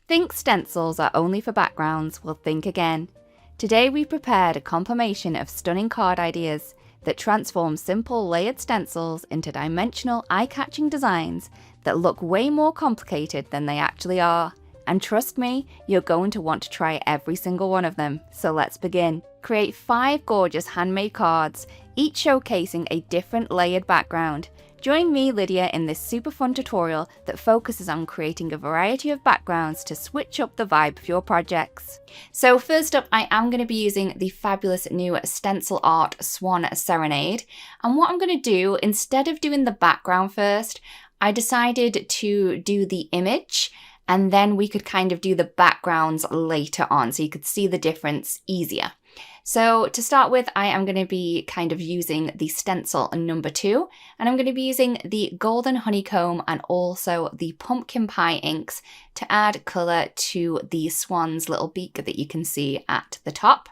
Think stencils are only for backgrounds? Well, think again. Today we've prepared a compilation of stunning card ideas that transform simple layered stencils into dimensional, eye-catching designs that look way more complicated than they actually are. And trust me, you're going to want to try every single one of them. So let's begin. Create 5 gorgeous handmade cards, each showcasing a different layered background. Join me, Lydia, in this super fun tutorial that focuses on creating a variety of backgrounds to switch up the vibe of your projects. So first up, I am going to be using the fabulous new Stencil Art Swan Serenade. And what I'm going to do, instead of doing the background first, I decided to do the image, and then we could kind of do the backgrounds later on so you could see the difference easier. So to start with, I am going to be kind of using the stencil number 2, and I'm going to be using the golden honeycomb and also the pumpkin pie inks to add colour to the swan's little beak that you can see at the top.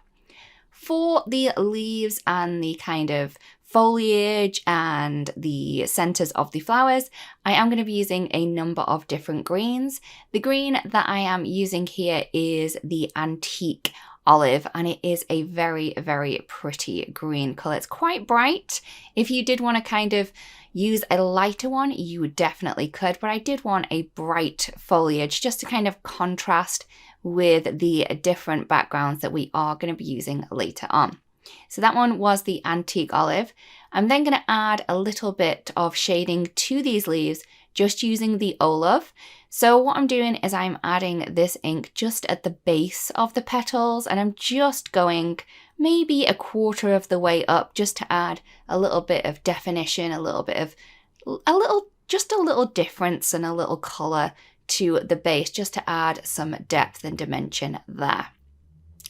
For the leaves and the kind of foliage and the centers of the flowers, I am going to be using a number of different greens. The green that I am using here is the antique olive, and it is a very, very pretty green color. It's quite bright. If you did want to kind of use a lighter one, you definitely could, but I did want a bright foliage just to kind of contrast with the different backgrounds that we are going to be using later on. So that one was the antique olive. I'm then going to add a little bit of shading to these leaves just using the olive. So what I'm doing is I'm adding this ink just at the base of the petals, and I'm just going maybe a quarter of the way up just to add a little bit of definition, a little difference and a little color to the base, just to add some depth and dimension there.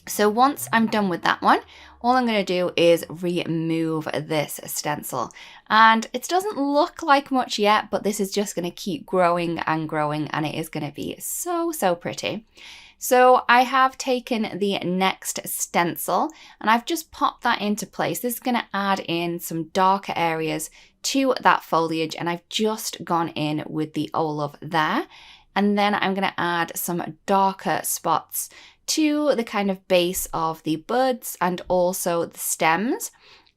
So once I'm done with that one, all I'm going to do is remove this stencil. And it doesn't look like much yet, but this is just going to keep growing, and it is going to be so, so pretty. So I have taken the next stencil and I've just popped that into place. This is going to add in some darker areas to that foliage, and I've just gone in with the olive there. And then I'm going to add some darker spots to the kind of base of the buds and also the stems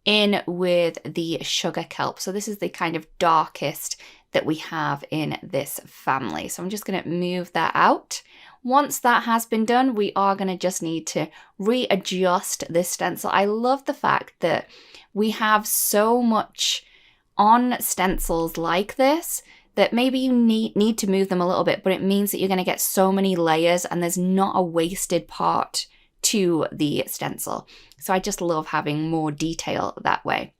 in with the sugar kelp. So this is the kind of darkest that we have in this family. So I'm just going to move that out. Once that has been done, we are going to just need to readjust this stencil. I love the fact that we have so much on stencils like this that maybe you need to move them a little bit, but it means that you're going to get so many layers and there's not a wasted part to the stencil. So I just love having more detail that way.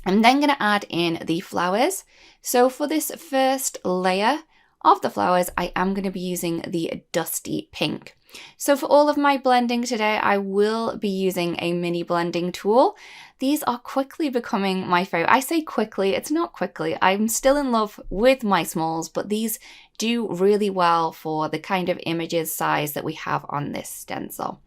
I'm then going to add in the flowers. So for this first layer of the flowers, I am going to be using the dusty pink. So for all of my blending today, I will be using a mini blending tool. These are quickly becoming my favorite. I say quickly, it's not quickly. I'm still in love with my smalls, but these do really well for the kind of images size that we have on this stencil.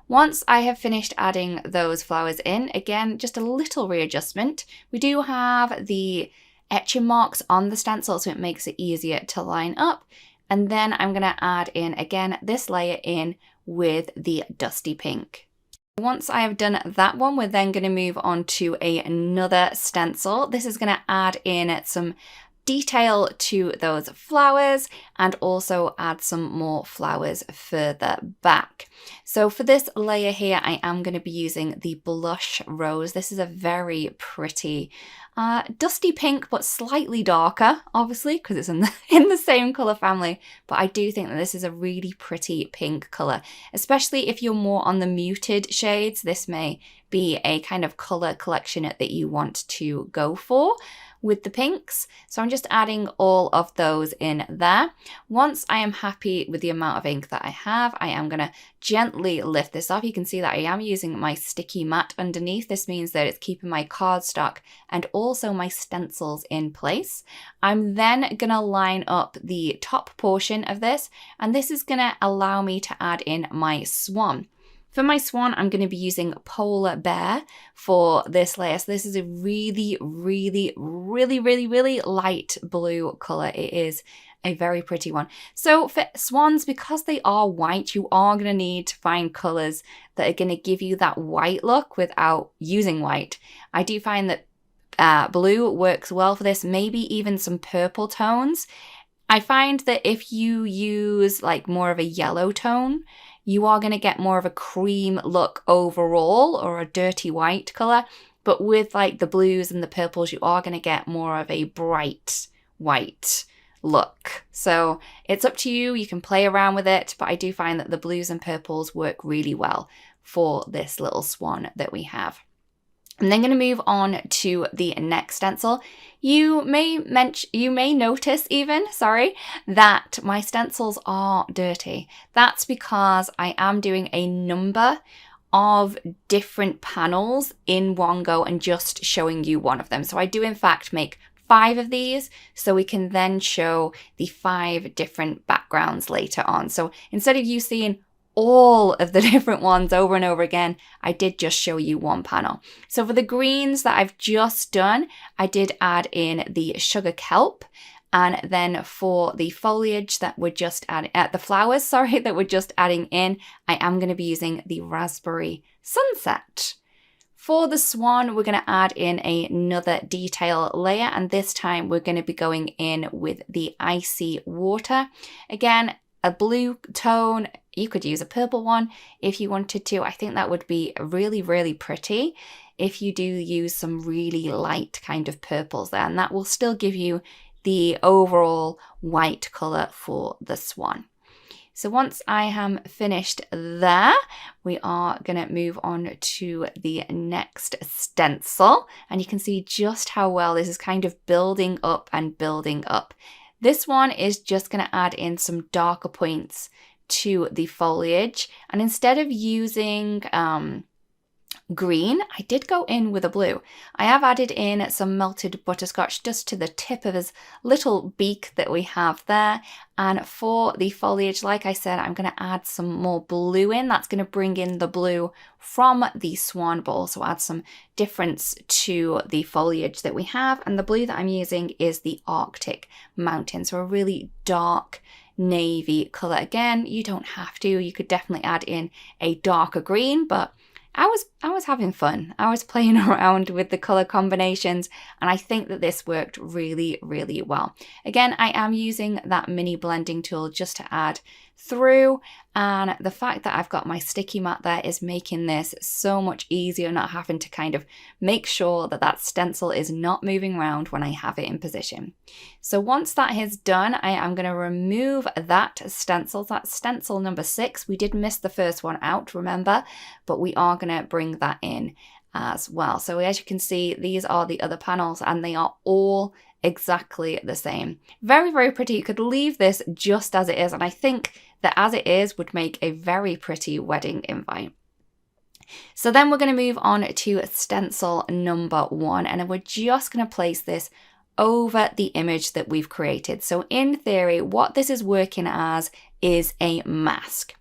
Once I have finished adding those flowers in, again, just a little readjustment. We do have the etching marks on the stencil, so it makes it easier to line up. And then I'm going to add in, again, this layer in with the dusty pink. Once I have done that one, we're then going to move on to another stencil. This is going to add in some detail to those flowers and also add some more flowers further back. So for this layer here, I am going to be using the blush rose. This is a very pretty dusty pink, but slightly darker, obviously, because it's in the same color family. But I do think that this is a really pretty pink color, especially if you're more on the muted shades. This may be a kind of color collection that you want to go for with the pinks. So I'm just adding all of those in there. Once I am happy with the amount of ink that I have, I am going to gently lift this off. You can see that I am using my sticky mat underneath. This means that it's keeping my cardstock and also my stencils in place. I'm then going to line up the top portion of this, and this is going to allow me to add in my swan. For my swan, I'm going to be using Polar Bear for this layer. So this is a really light blue color. It is a very pretty one. So for swans, because they are white, you are going to need to find colors that are going to give you that white look without using white. I do find that blue works well for this, maybe even some purple tones. I find that if you use like more of a yellow tone, you are going to get more of a cream look overall, or a dirty white color. But with like the blues and the purples, you are going to get more of a bright white look. So it's up to you. You can play around with it, but I do find that the blues and purples work really well for this little swan that we have. I'm then going to move on to the next stencil. You may notice even, that my stencils are dirty. That's because I am doing a number of different panels in one go and just showing you one of them. So I do in fact make 5 of these, so we can then show the 5 different backgrounds later on. So instead of you seeing all of the different ones over and over again, I did just show you one panel. So for the greens that I've just done, I did add in the sugar kelp. And then for the foliage that we're just adding, the flowers, that we're just adding in, I am going to be using the raspberry sunset. For the swan, we're going to add in another detail layer, and this time we're going to be going in with the icy water. Again, a blue tone. You could use a purple one if you wanted to. I think that would be really, really pretty if you do use some really light kind of purples there, and that will still give you the overall white color for the swan. So once I am finished there, we are going to move on to the next stencil. And you can see just how well this is kind of building up and building up. This one is just going to add in some darker points to the foliage. And instead of using green, I did go in with a blue. I have added in some melted butterscotch just to the tip of his little beak that we have there. And for the foliage, like I said, I'm going to add some more blue in. That's going to bring in the blue from the swan, but also add some difference to the foliage that we have. And the blue that I'm using is the Arctic Mountain, so a really dark navy color. Again, you don't have to. You could definitely add in a darker green, but I was having fun. I was playing around with the color combinations, and I think that this worked really, really well. Again, I am using that mini blending tool just to add through, and the fact that I've got my sticky mat there is making this so much easier, not having to kind of make sure that that stencil is not moving around when I have it in position. So once that is done, I am going to remove that stencil. That's stencil number 6. We did miss the first one out, remember, but we are going to bring that in as well. So as you can see, these are the other panels, and they are all exactly the same. Very, very pretty. You could leave this just as it is, and I think that as it is would make a very pretty wedding invite. So then we're going to move on to stencil number 1, and we're just going to place this over the image that we've created. So in theory, what this is working as is a mask.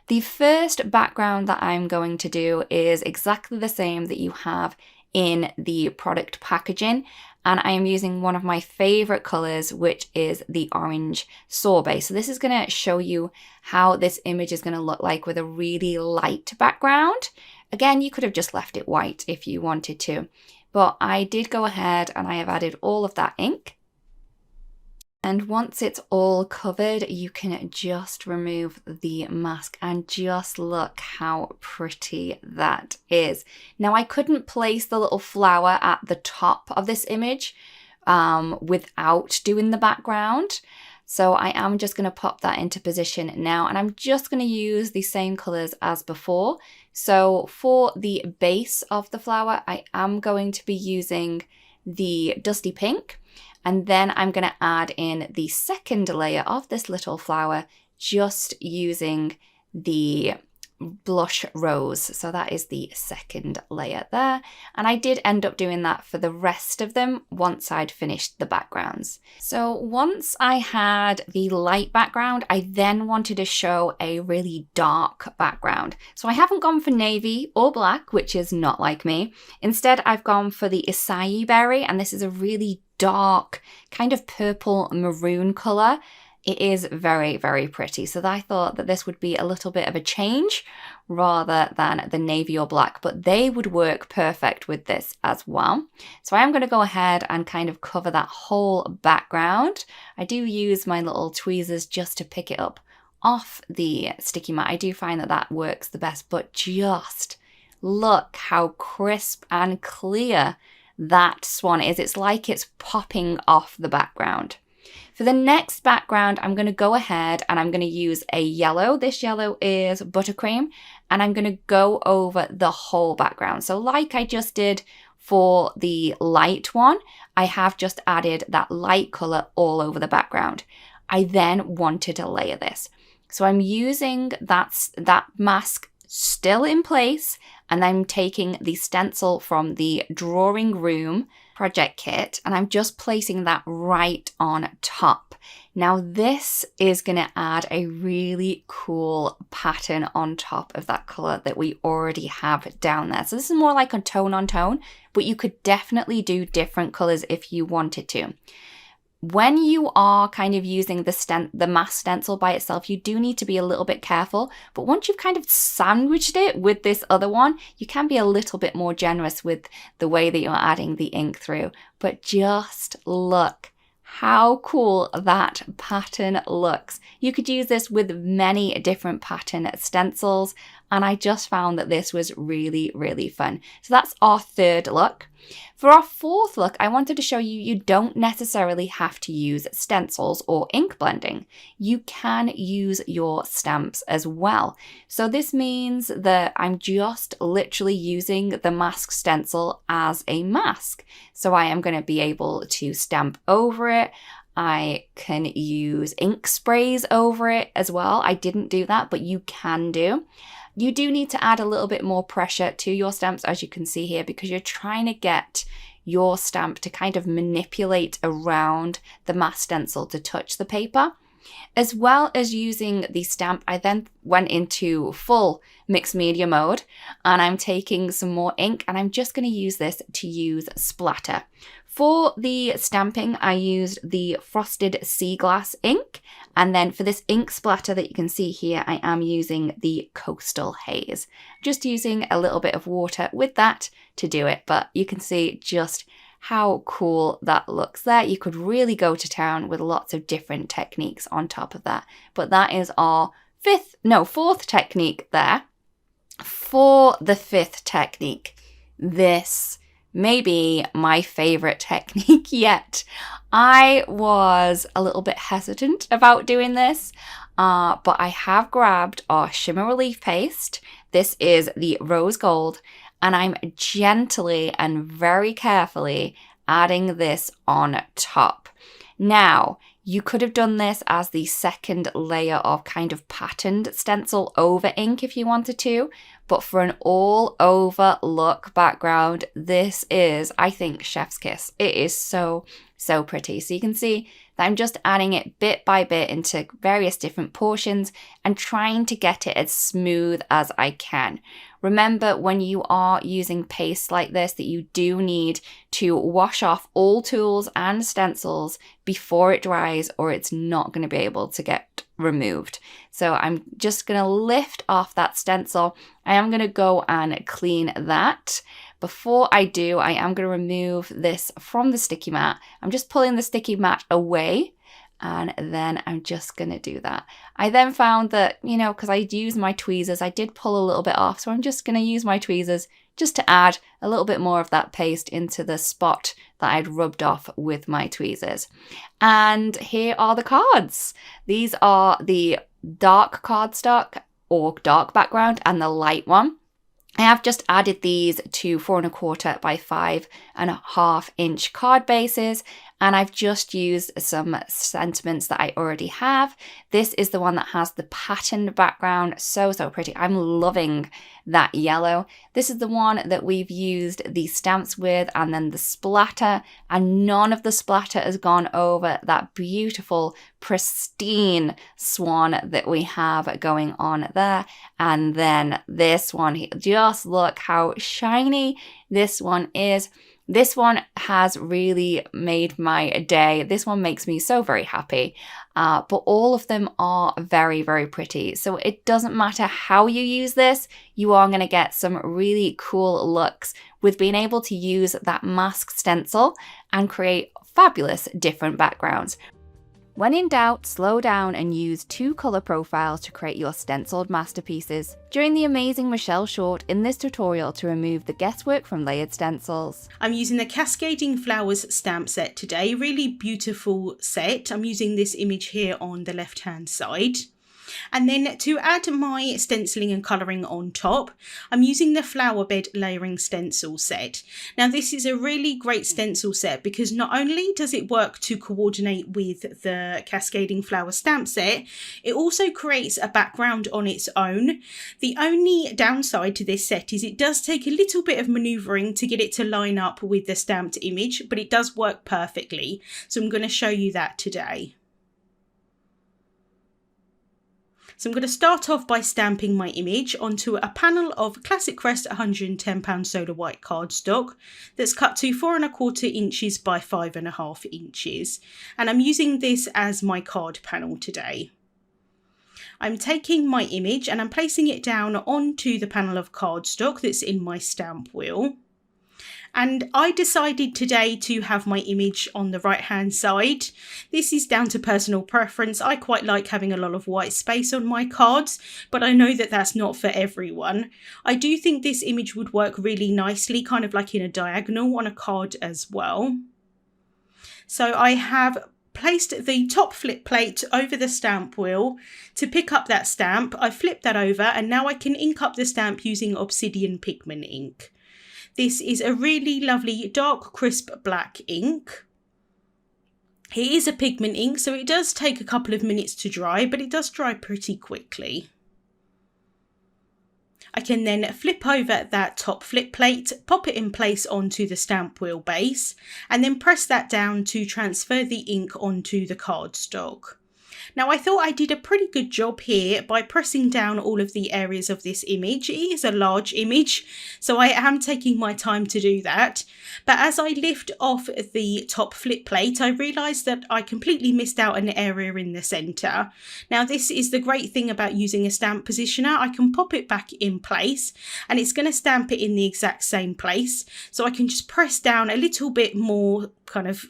The first background that I'm going to do is exactly the same that you have in the product packaging, and I am using one of my favorite colors, which is the orange sorbet. So this is going to show you how this image is going to look like with a really light background. Again, you could have just left it white if you wanted to, but I did go ahead and I have added all of that ink. And once it's all covered, you can just remove the mask, and just look how pretty that is. Now, I couldn't place the little flower at the top of this image without doing the background. So I am just going to pop that into position now, and I'm just going to use the same colors as before. So for the base of the flower, I am going to be using the dusty pink. And then I'm going to add in the second layer of this little flower, just using the blush rose. So that is the second layer there. And I did end up doing that for the rest of them once I'd finished the backgrounds. So once I had the light background, I then wanted to show a really dark background. So I haven't gone for navy or black, which is not like me. Instead, I've gone for the acai berry, and this is a really dark kind of purple maroon color. It is very, very pretty. So I thought that this would be a little bit of a change rather than the navy or black, but they would work perfect with this as well. So I am going to go ahead and kind of cover that whole background. I do use my little tweezers just to pick it up off the sticky mat. I do find that that works the best, but just look how crisp and clear that swan is. It's like it's popping off the background. For the next background, I'm going to go ahead and I'm going to use a yellow. This yellow is buttercream, and I'm going to go over the whole background. So like I just did for the light one, I have just added that light color all over the background. I then wanted to layer this. So I'm using that mask still in place, and I'm taking the stencil from the drawing room project kit, and I'm just placing that right on top. Now this is going to add a really cool pattern on top of that color that we already have down there. So this is more like a tone on tone, but you could definitely do different colors if you wanted to. When you are kind of using the mask stencil by itself, you do need to be a little bit careful. But once you've kind of sandwiched it with this other one, you can be a little bit more generous with the way that you're adding the ink through. But just look how cool that pattern looks. You could use this with many different pattern stencils, and I just found that this was really, really fun. So that's our third look. For our fourth look, I wanted to show you don't necessarily have to use stencils or ink blending. You can use your stamps as well. So this means that I'm just literally using the mask stencil as a mask. So I am going to be able to stamp over it. I can use ink sprays over it as well. I didn't do that, but you can do. You do need to add a little bit more pressure to your stamps, as you can see here, because you're trying to get your stamp to kind of manipulate around the mask stencil to touch the paper. As well as using the stamp, I then went into full mixed media mode, and I'm taking some more ink, and I'm just going to use this to use splatter. For the stamping, I used the Frosted Sea Glass ink, and then for this ink splatter that you can see here, I am using the Coastal Haze. Just using a little bit of water with that to do it, but you can see just how cool that looks there. You could really go to town with lots of different techniques on top of that, but that is our fourth technique there. For the fifth technique, this may be my favorite technique yet. I was a little bit hesitant about doing this, but I have grabbed our shimmer relief paste. This is the rose gold, and I'm gently and very carefully adding this on top. Now, you could have done this as the second layer of kind of patterned stencil over ink if you wanted to, but for an all over look background, this is, I think, chef's kiss. It is so, so pretty. So you can see that I'm just adding it bit by bit into various different portions and trying to get it as smooth as I can. Remember, when you are using paste like this, that you do need to wash off all tools and stencils before it dries, or it's not going to be able to get removed. So I'm just going to lift off that stencil. I am going to go and clean that. Before I do, I am going to remove this from the sticky mat. I'm just pulling the sticky mat away, and then I'm just going to do that. I then found that, because I used my tweezers, I did pull a little bit off. So I'm just going to use my tweezers just to add a little bit more of that paste into the spot that I'd rubbed off with my tweezers. And here are the cards. These are the dark cardstock or dark background and the light one. I have just added these to 4 1/4 by 5.5 inch card bases, and I've just used some sentiments that I already have. This is the one that has the patterned background. So, so pretty. I'm loving that yellow. This is the one that we've used the stamps with, and then the splatter, and none of the splatter has gone over that beautiful, pristine swan that we have going on there. And then this one, just look how shiny this one is. This one has really made my day. This one makes me so very happy. But all of them are very, very pretty. So it doesn't matter how you use this, you are going to get some really cool looks with being able to use that mask stencil and create fabulous different backgrounds. When in doubt, slow down and use 2 colour profiles to create your stenciled masterpieces. Join the amazing Michelle Short in this tutorial to remove the guesswork from layered stencils. I'm using the Cascading Flowers stamp set today, really beautiful set. I'm using this image here on the left hand side. And then to add my stenciling and colouring on top, I'm using the Flower Bed Layering Stencil set. Now this is a really great stencil set because not only does it work to coordinate with the Cascading Flower stamp set, it also creates a background on its own. The only downside to this set is it does take a little bit of manoeuvring to get it to line up with the stamped image, but it does work perfectly. So I'm going to show you that today. So I'm going to start off by stamping my image onto a panel of Classic Crest 110 soda white cardstock that's cut to 4 1/4 inches by 5 1/2 inches. And I'm using this as my card panel today. I'm taking my image and I'm placing it down onto the panel of cardstock that's in my stamp wheel. And I decided today to have my image on the right hand side. This is down to personal preference. I quite like having a lot of white space on my cards, but I know that that's not for everyone. I do think this image would work really nicely, kind of like in a diagonal on a card as well. So I have placed the top flip plate over the stamp wheel to pick up that stamp. I flipped that over and now I can ink up the stamp using Obsidian pigment ink. This is a really lovely dark crisp black ink. It is a pigment ink, so it does take a couple of minutes to dry, but it does dry pretty quickly. I can then flip over that top flip plate, pop it in place onto the stamp wheel base, and then press that down to transfer the ink onto the cardstock. Now I thought I did a pretty good job here by pressing down all of the areas of this image. It is a large image, so I am taking my time to do that. But as I lift off the top flip plate, I realised that I completely missed out an area in the centre. Now this is the great thing about using a stamp positioner. I can pop it back in place and it's going to stamp it in the exact same place. So I can just press down a little bit more kind of.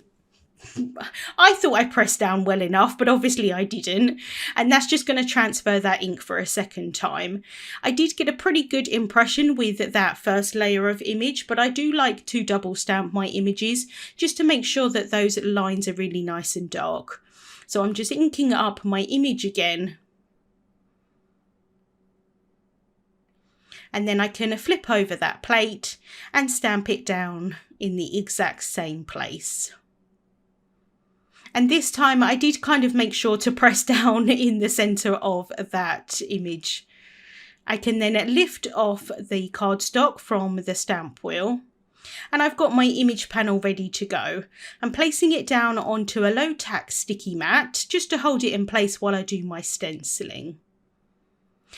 I thought I pressed down well enough, but obviously I didn't. And that's just going to transfer that ink for a second time. I did get a pretty good impression with that first layer of image, but I do like to double stamp my images just to make sure that those lines are really nice and dark. So I'm just inking up my image again. And then I can flip over that plate and stamp it down in the exact same place. And this time I did kind of make sure to press down in the centre of that image. I can then lift off the cardstock from the stamp wheel. And I've got my image panel ready to go. I'm placing it down onto a low tack sticky mat just to hold it in place while I do my stenciling.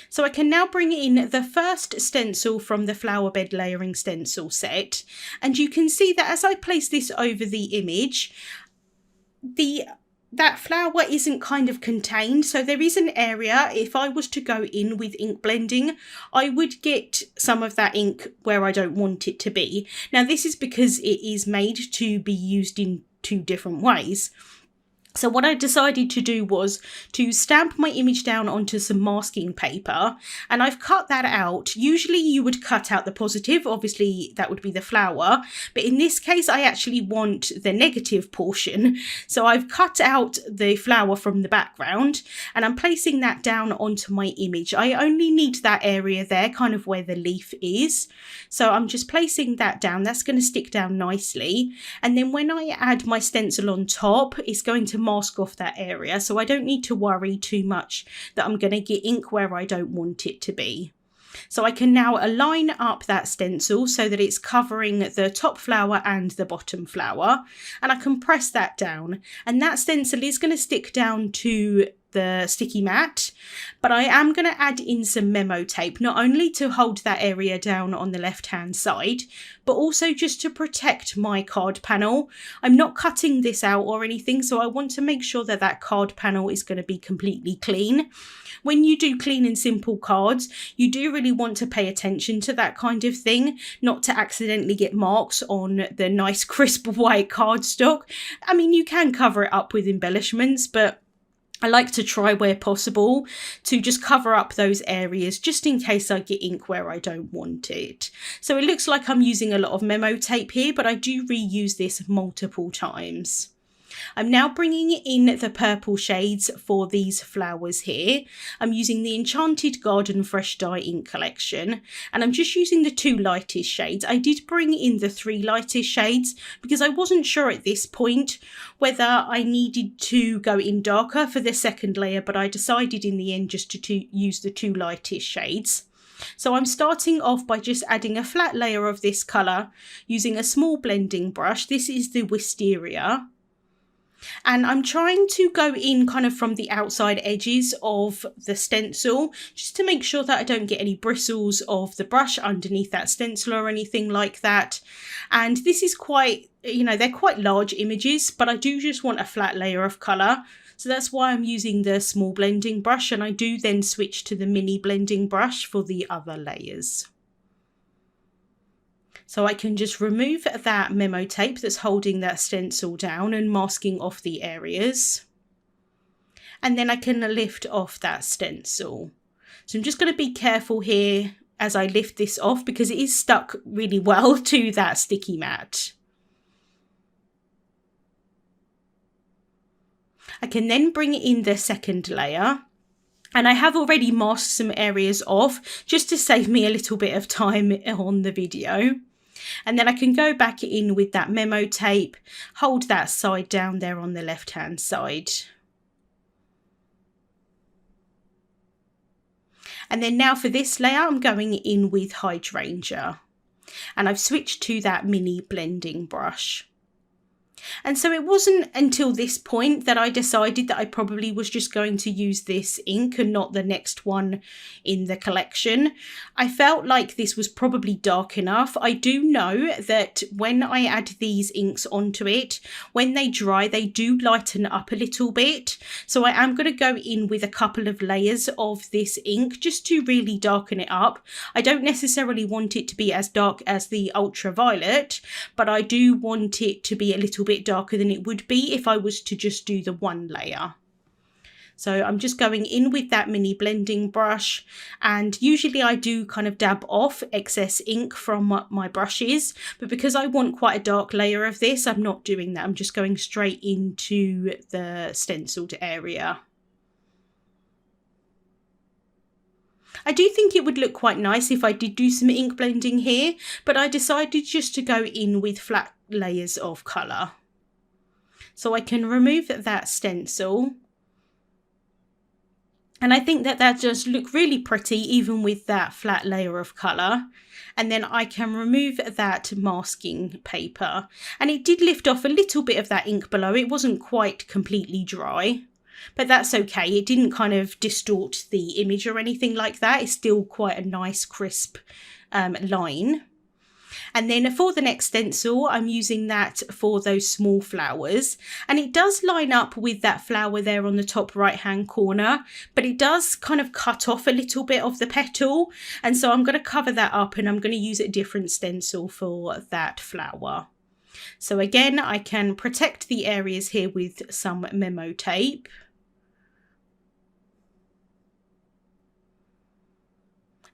So I can now bring in the first stencil from the Flower Bed Layering Stencil set. And you can see that as I place this over the image, that flower isn't kind of contained, so there is an area. If I was to go in with ink blending, I would get some of that ink where I don't want it to be. Now this is because it is made to be used in 2 different ways. So what I decided to do was to stamp my image down onto some masking paper, and I've cut that out. Usually you would cut out the positive, obviously that would be the flower, but in this case I actually want the negative portion. So I've cut out the flower from the background and I'm placing that down onto my image. I only need that area there, kind of where the leaf is. So I'm just placing that down. That's going to stick down nicely. And then when I add my stencil on top, it's going to mask off that area, so I don't need to worry too much that I'm going to get ink where I don't want it to be. So I can now align up that stencil so that it's covering the top flower and the bottom flower, and I can press that down, and that stencil is going to stick down to the sticky mat, but I am going to add in some memo tape, not only to hold that area down on the left hand side, but also just to protect my card panel. I'm not cutting this out or anything, so I want to make sure that that card panel is going to be completely clean. When you do clean and simple cards, you do really want to pay attention to that kind of thing, not to accidentally get marks on the nice crisp white cardstock. I mean, you can cover it up with embellishments, but I like to try where possible to just cover up those areas just in case I get ink where I don't want it. So it looks like I'm using a lot of memo tape here, but I do reuse this multiple times. I'm now bringing in the purple shades for these flowers here. I'm using the Enchanted Garden Fresh Dye ink collection, and I'm just using the 2 lightest shades. I did bring in the 3 lightest shades because I wasn't sure at this point whether I needed to go in darker for the second layer, but I decided in the end just to use the 2 lightest shades. So I'm starting off by just adding a flat layer of this colour using a small blending brush. This is the Wisteria. And I'm trying to go in kind of from the outside edges of the stencil, just to make sure that I don't get any bristles of the brush underneath that stencil or anything like that. And this is quite, they're quite large images, but I do just want a flat layer of colour. So that's why I'm using the small blending brush, and I do then switch to the mini blending brush for the other layers. So I can just remove that memo tape that's holding that stencil down and masking off the areas. And then I can lift off that stencil. So I'm just going to be careful here as I lift this off because it is stuck really well to that sticky mat. I can then bring in the second layer. And I have already masked some areas off just to save me a little bit of time on the video. And then I can go back in with that memo tape, hold that side down there on the left hand side. And then now for this layer, I'm going in with Hydrangea. And I've switched to that mini blending brush. And so it wasn't until this point that I decided that I probably was just going to use this ink and not the next one in the collection. I felt like this was probably dark enough. I do know that when I add these inks onto it, when they dry, they do lighten up a little bit. So I am going to go in with a couple of layers of this ink just to really darken it up. I don't necessarily want it to be as dark as the ultraviolet, but I do want it to be a little bit darker than it would be if I was to just do the one layer. So I'm just going in with that mini blending brush, and usually I do kind of dab off excess ink from my brushes, but because I want quite a dark layer of this, I'm not doing that. I'm just going straight into the stenciled area. I do think it would look quite nice if I did do some ink blending here, but I decided just to go in with flat layers of colour. So I can remove that stencil. And I think that that does look really pretty even with that flat layer of colour. And then I can remove that masking paper. And it did lift off a little bit of that ink below. It wasn't quite completely dry, but that's okay. It didn't kind of distort the image or anything like that. It's still quite a nice crisp line. And then for the next stencil, I'm using that for those small flowers. And it does line up with that flower there on the top right hand corner, but it does kind of cut off a little bit of the petal. And so I'm going to cover that up, and I'm going to use a different stencil for that flower. So again, I can protect the areas here with some memo tape.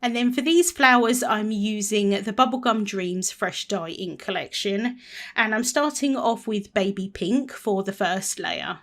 And then for these flowers, I'm using the Bubblegum Dreams Fresh Dye ink collection, and I'm starting off with Baby Pink for the first layer.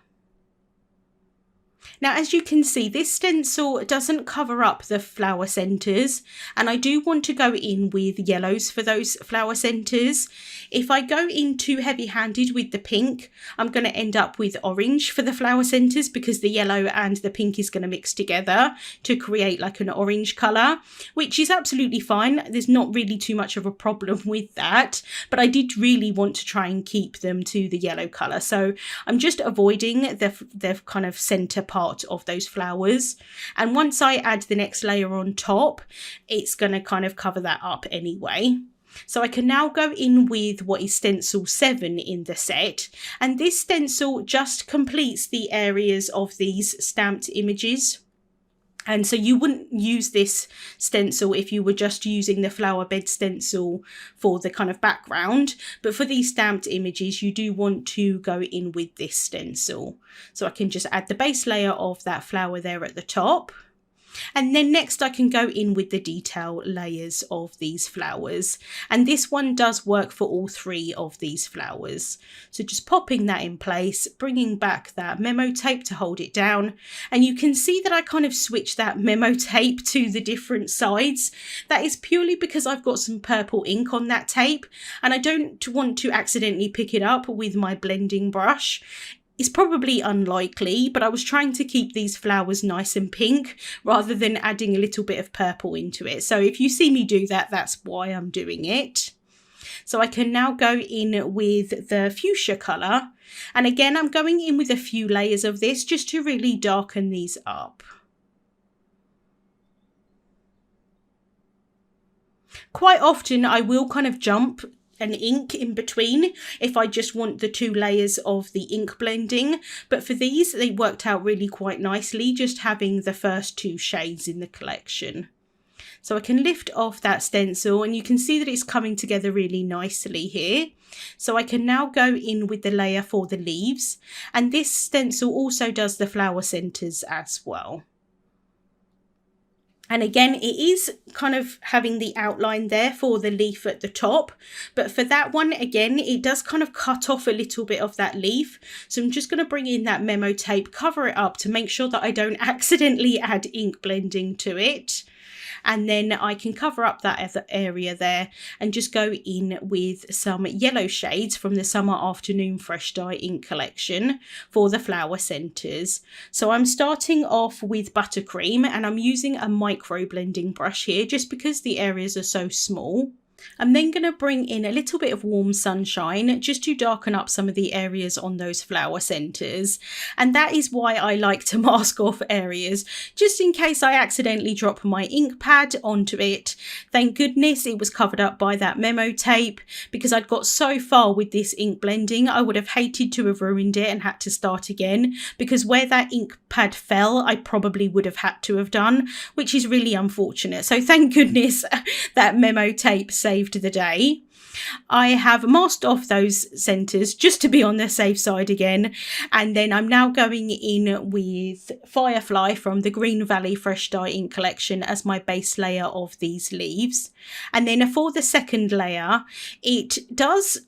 Now, as you can see, this stencil doesn't cover up the flower centres, and I do want to go in with yellows for those flower centres. If I go in too heavy-handed with the pink, I'm going to end up with orange for the flower centres because the yellow and the pink is going to mix together to create like an orange colour, which is absolutely fine. There's not really too much of a problem with that, but I did really want to try and keep them to the yellow colour. So I'm just avoiding the kind of centre part of those flowers. And once I add the next layer on top, it's going to kind of cover that up anyway. So I can now go in with what is stencil 7 in the set, and this stencil just completes the areas of these stamped images. And so you wouldn't use this stencil if you were just using the flower bed stencil for the kind of background. But for these stamped images, you do want to go in with this stencil. So I can just add the base layer of that flower there at the top. And then next I can go in with the detail layers of these flowers. And this one does work for all 3 of these flowers. So just popping that in place, bringing back that memo tape to hold it down. And you can see that I kind of switch that memo tape to the different sides. That is purely because I've got some purple ink on that tape and I don't want to accidentally pick it up with my blending brush. It's probably unlikely, but I was trying to keep these flowers nice and pink rather than adding a little bit of purple into it. So if you see me do that, that's why I'm doing it. So I can now go in with the fuchsia colour. And again, I'm going in with a few layers of this just to really darken these up. Quite often I will kind of jump an ink in between if I just want the 2 layers of the ink blending, but for these they worked out really quite nicely just having the first 2 shades in the collection. So I can lift off that stencil and you can see that it's coming together really nicely here. So I can now go in with the layer for the leaves, and this stencil also does the flower centres as well. And again, it is kind of having the outline there for the leaf at the top. But for that one, again, it does kind of cut off a little bit of that leaf. So I'm just going to bring in that memo tape, cover it up to make sure that I don't accidentally add ink blending to it. And then I can cover up that other area there and just go in with some yellow shades from the Summer Afternoon Fresh Dye ink collection for the flower centres. So I'm starting off with buttercream and I'm using a micro blending brush here just because the areas are so small. I'm then going to bring in a little bit of warm sunshine just to darken up some of the areas on those flower centres. And that is why I like to mask off areas, just in case I accidentally drop my ink pad onto it. Thank goodness it was covered up by that memo tape, because I'd got so far with this ink blending, I would have hated to have ruined it and had to start again, because where that ink pad fell, I probably would have had to have done, which is really unfortunate. So thank goodness that memo tape saved the day. I have masked off those centres just to be on the safe side again, and then I'm now going in with Firefly from the Green Valley Fresh Dye ink collection as my base layer of these leaves. And then for the second layer, it does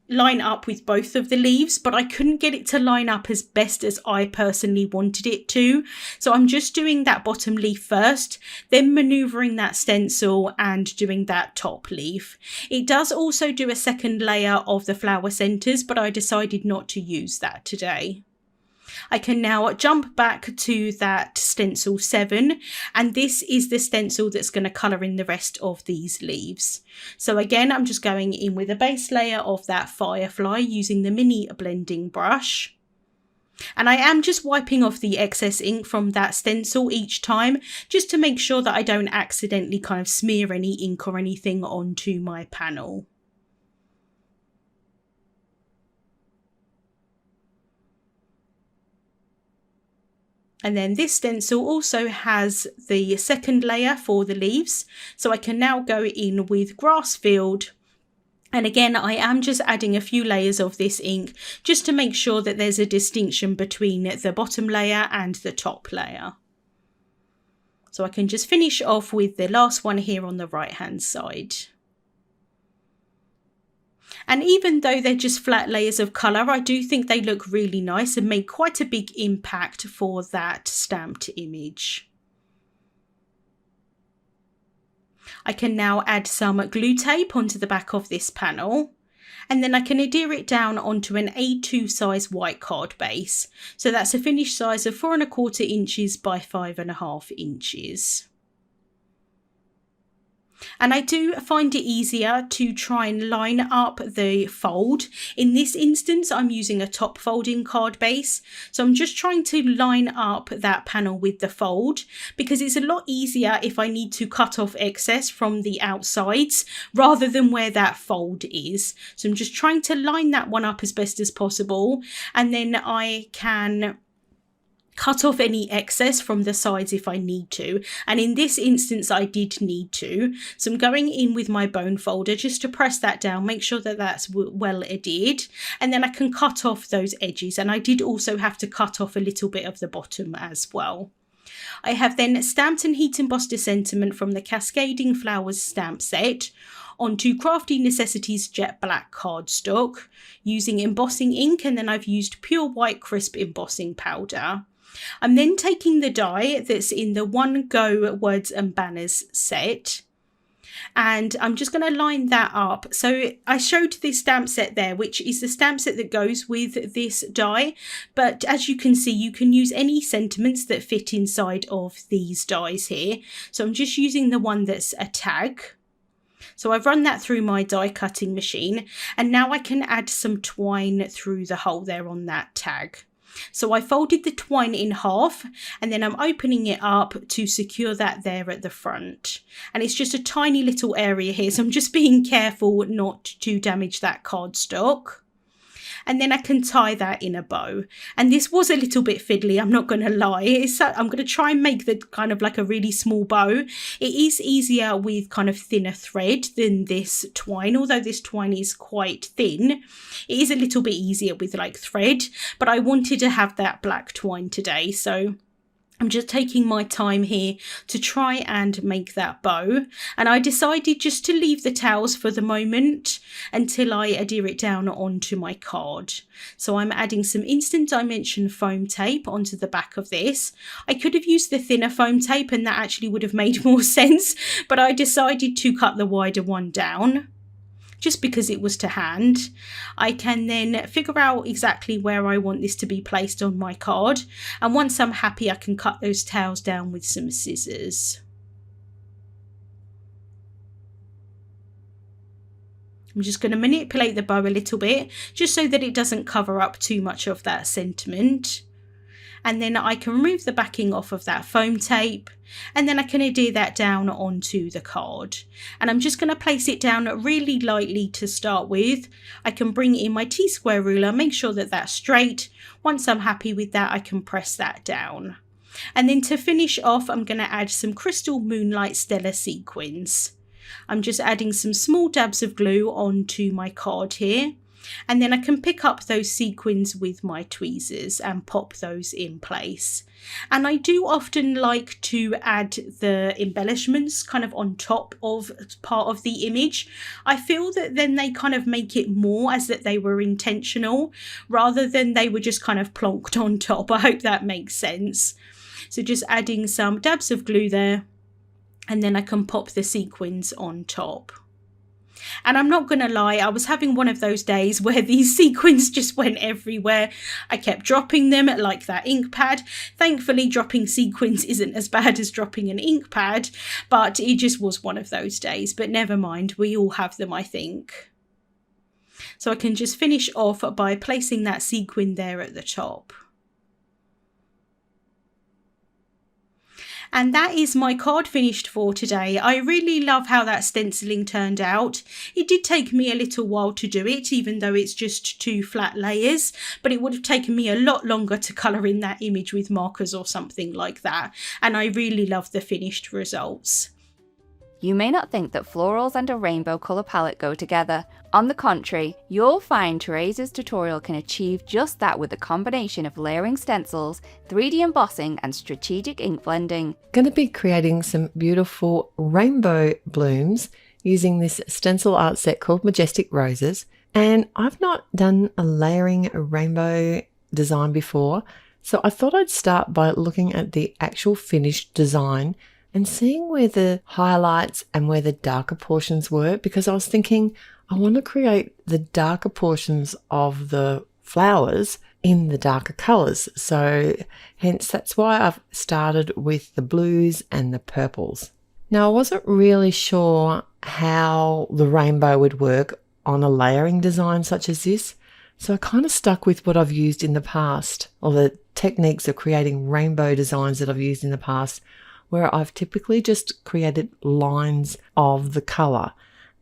line up with both of the leaves, but I couldn't get it to line up as best as I personally wanted it to. So I'm just doing that bottom leaf first, then manoeuvring that stencil and doing that top leaf. It does also do a second layer of the flower centres, but I decided not to use that today. I can now jump back to that stencil 7, and this is the stencil that's going to colour in the rest of these leaves. So again, I'm just going in with a base layer of that Firefly using the mini blending brush. And I am just wiping off the excess ink from that stencil each time, just to make sure that I don't accidentally kind of smear any ink or anything onto my panel. And then this stencil also has the second layer for the leaves. So I can now go in with Grass Field. And again, I am just adding a few layers of this ink just to make sure that there's a distinction between the bottom layer and the top layer. So I can just finish off with the last one here on the right hand side. And even though they're just flat layers of colour, I do think they look really nice and make quite a big impact for that stamped image. I can now add some glue tape onto the back of this panel, and then I can adhere it down onto an A2 size white card base. So that's a finished size of 4¼ inches by 5½ inches. And I do find it easier to try and line up the fold. In this instance, I'm using a top folding card base. So I'm just trying to line up that panel with the fold, because it's a lot easier if I need to cut off excess from the outsides rather than where that fold is. So I'm just trying to line that one up as best as possible. And then I can cut off any excess from the sides if I need to, and in this instance I did need to. So I'm going in with my bone folder just to press that down, make sure that that's well adhered, and then I can cut off those edges. And I did also have to cut off a little bit of the bottom as well. I have then stamped and heat embossed a sentiment from the Cascading Flowers stamp set onto Crafty Necessities jet black cardstock using embossing ink, and then I've used pure white crisp embossing powder. I'm then taking the die that's in the One Go Words and Banners set, and I'm just going to line that up. So I showed this stamp set there, which is the stamp set that goes with this die, but as you can see, you can use any sentiments that fit inside of these dies here. So I'm just using the one that's a tag. So I've run that through my die cutting machine, and now I can add some twine through the hole there on that tag. So I folded the twine in half, and then I'm opening it up to secure that there at the front. And it's just a tiny little area here, so I'm just being careful not to damage that cardstock. And then I can tie that in a bow. And this was a little bit fiddly, I'm not going to lie. I'm going to try and make the kind of like a really small bow. It is easier with kind of thinner thread than this twine, although this twine is quite thin. It is a little bit easier with like thread, but I wanted to have that black twine today, so I'm just taking my time here to try and make that bow. And I decided just to leave the tails for the moment until I adhere it down onto my card. So I'm adding some Instant Dimension foam tape onto the back of this. I could have used the thinner foam tape and that actually would have made more sense, but I decided to cut the wider one down, just because it was to hand. I can then figure out exactly where I want this to be placed on my card, and once I'm happy I can cut those tails down with some scissors. I'm just going to manipulate the bow a little bit just so that it doesn't cover up too much of that sentiment. And then I can remove the backing off of that foam tape, and then I can adhere that down onto the card. And I'm just going to place it down really lightly to start with. I can bring in my T-square ruler, make sure that that's straight. Once I'm happy with that, I can press that down. And then to finish off, I'm going to add some Crystal Moonlight Stellar sequins. I'm just adding some small dabs of glue onto my card here. And then I can pick up those sequins with my tweezers and pop those in place. And I do often like to add the embellishments kind of on top of part of the image. I feel that then they kind of make it more as that they were intentional rather than they were just kind of plonked on top. I hope that makes sense. So just adding some dabs of glue there, and then I can pop the sequins on top. And I'm not going to lie, I was having one of those days where these sequins just went everywhere. I kept dropping them like that ink pad. Thankfully, dropping sequins isn't as bad as dropping an ink pad, but it just was one of those days. But never mind, we all have them, I think. So I can just finish off by placing that sequin there at the top. And that is my card finished for today. I really love how that stenciling turned out. It did take me a little while to do it, even though it's just 2 flat layers, but it would have taken me a lot longer to colour in that image with markers or something like that. And I really love the finished results. You may not think that florals and a rainbow colour palette go together. On the contrary, you'll find Therese's tutorial can achieve just that with a combination of layering stencils, 3D embossing and strategic ink blending. Going to be creating some beautiful rainbow blooms using this stencil art set called Majestic Roses. And I've not done a layering rainbow design before, so I thought I'd start by looking at the actual finished design and seeing where the highlights and where the darker portions were, because I was thinking I want to create the darker portions of the flowers in the darker colours. So hence that's why I've started with the blues and the purples. Now, I wasn't really sure how the rainbow would work on a layering design such as this, so I kind of stuck with what I've used in the past, or the techniques of creating rainbow designs that I've used in the past, where I've typically just created lines of the colour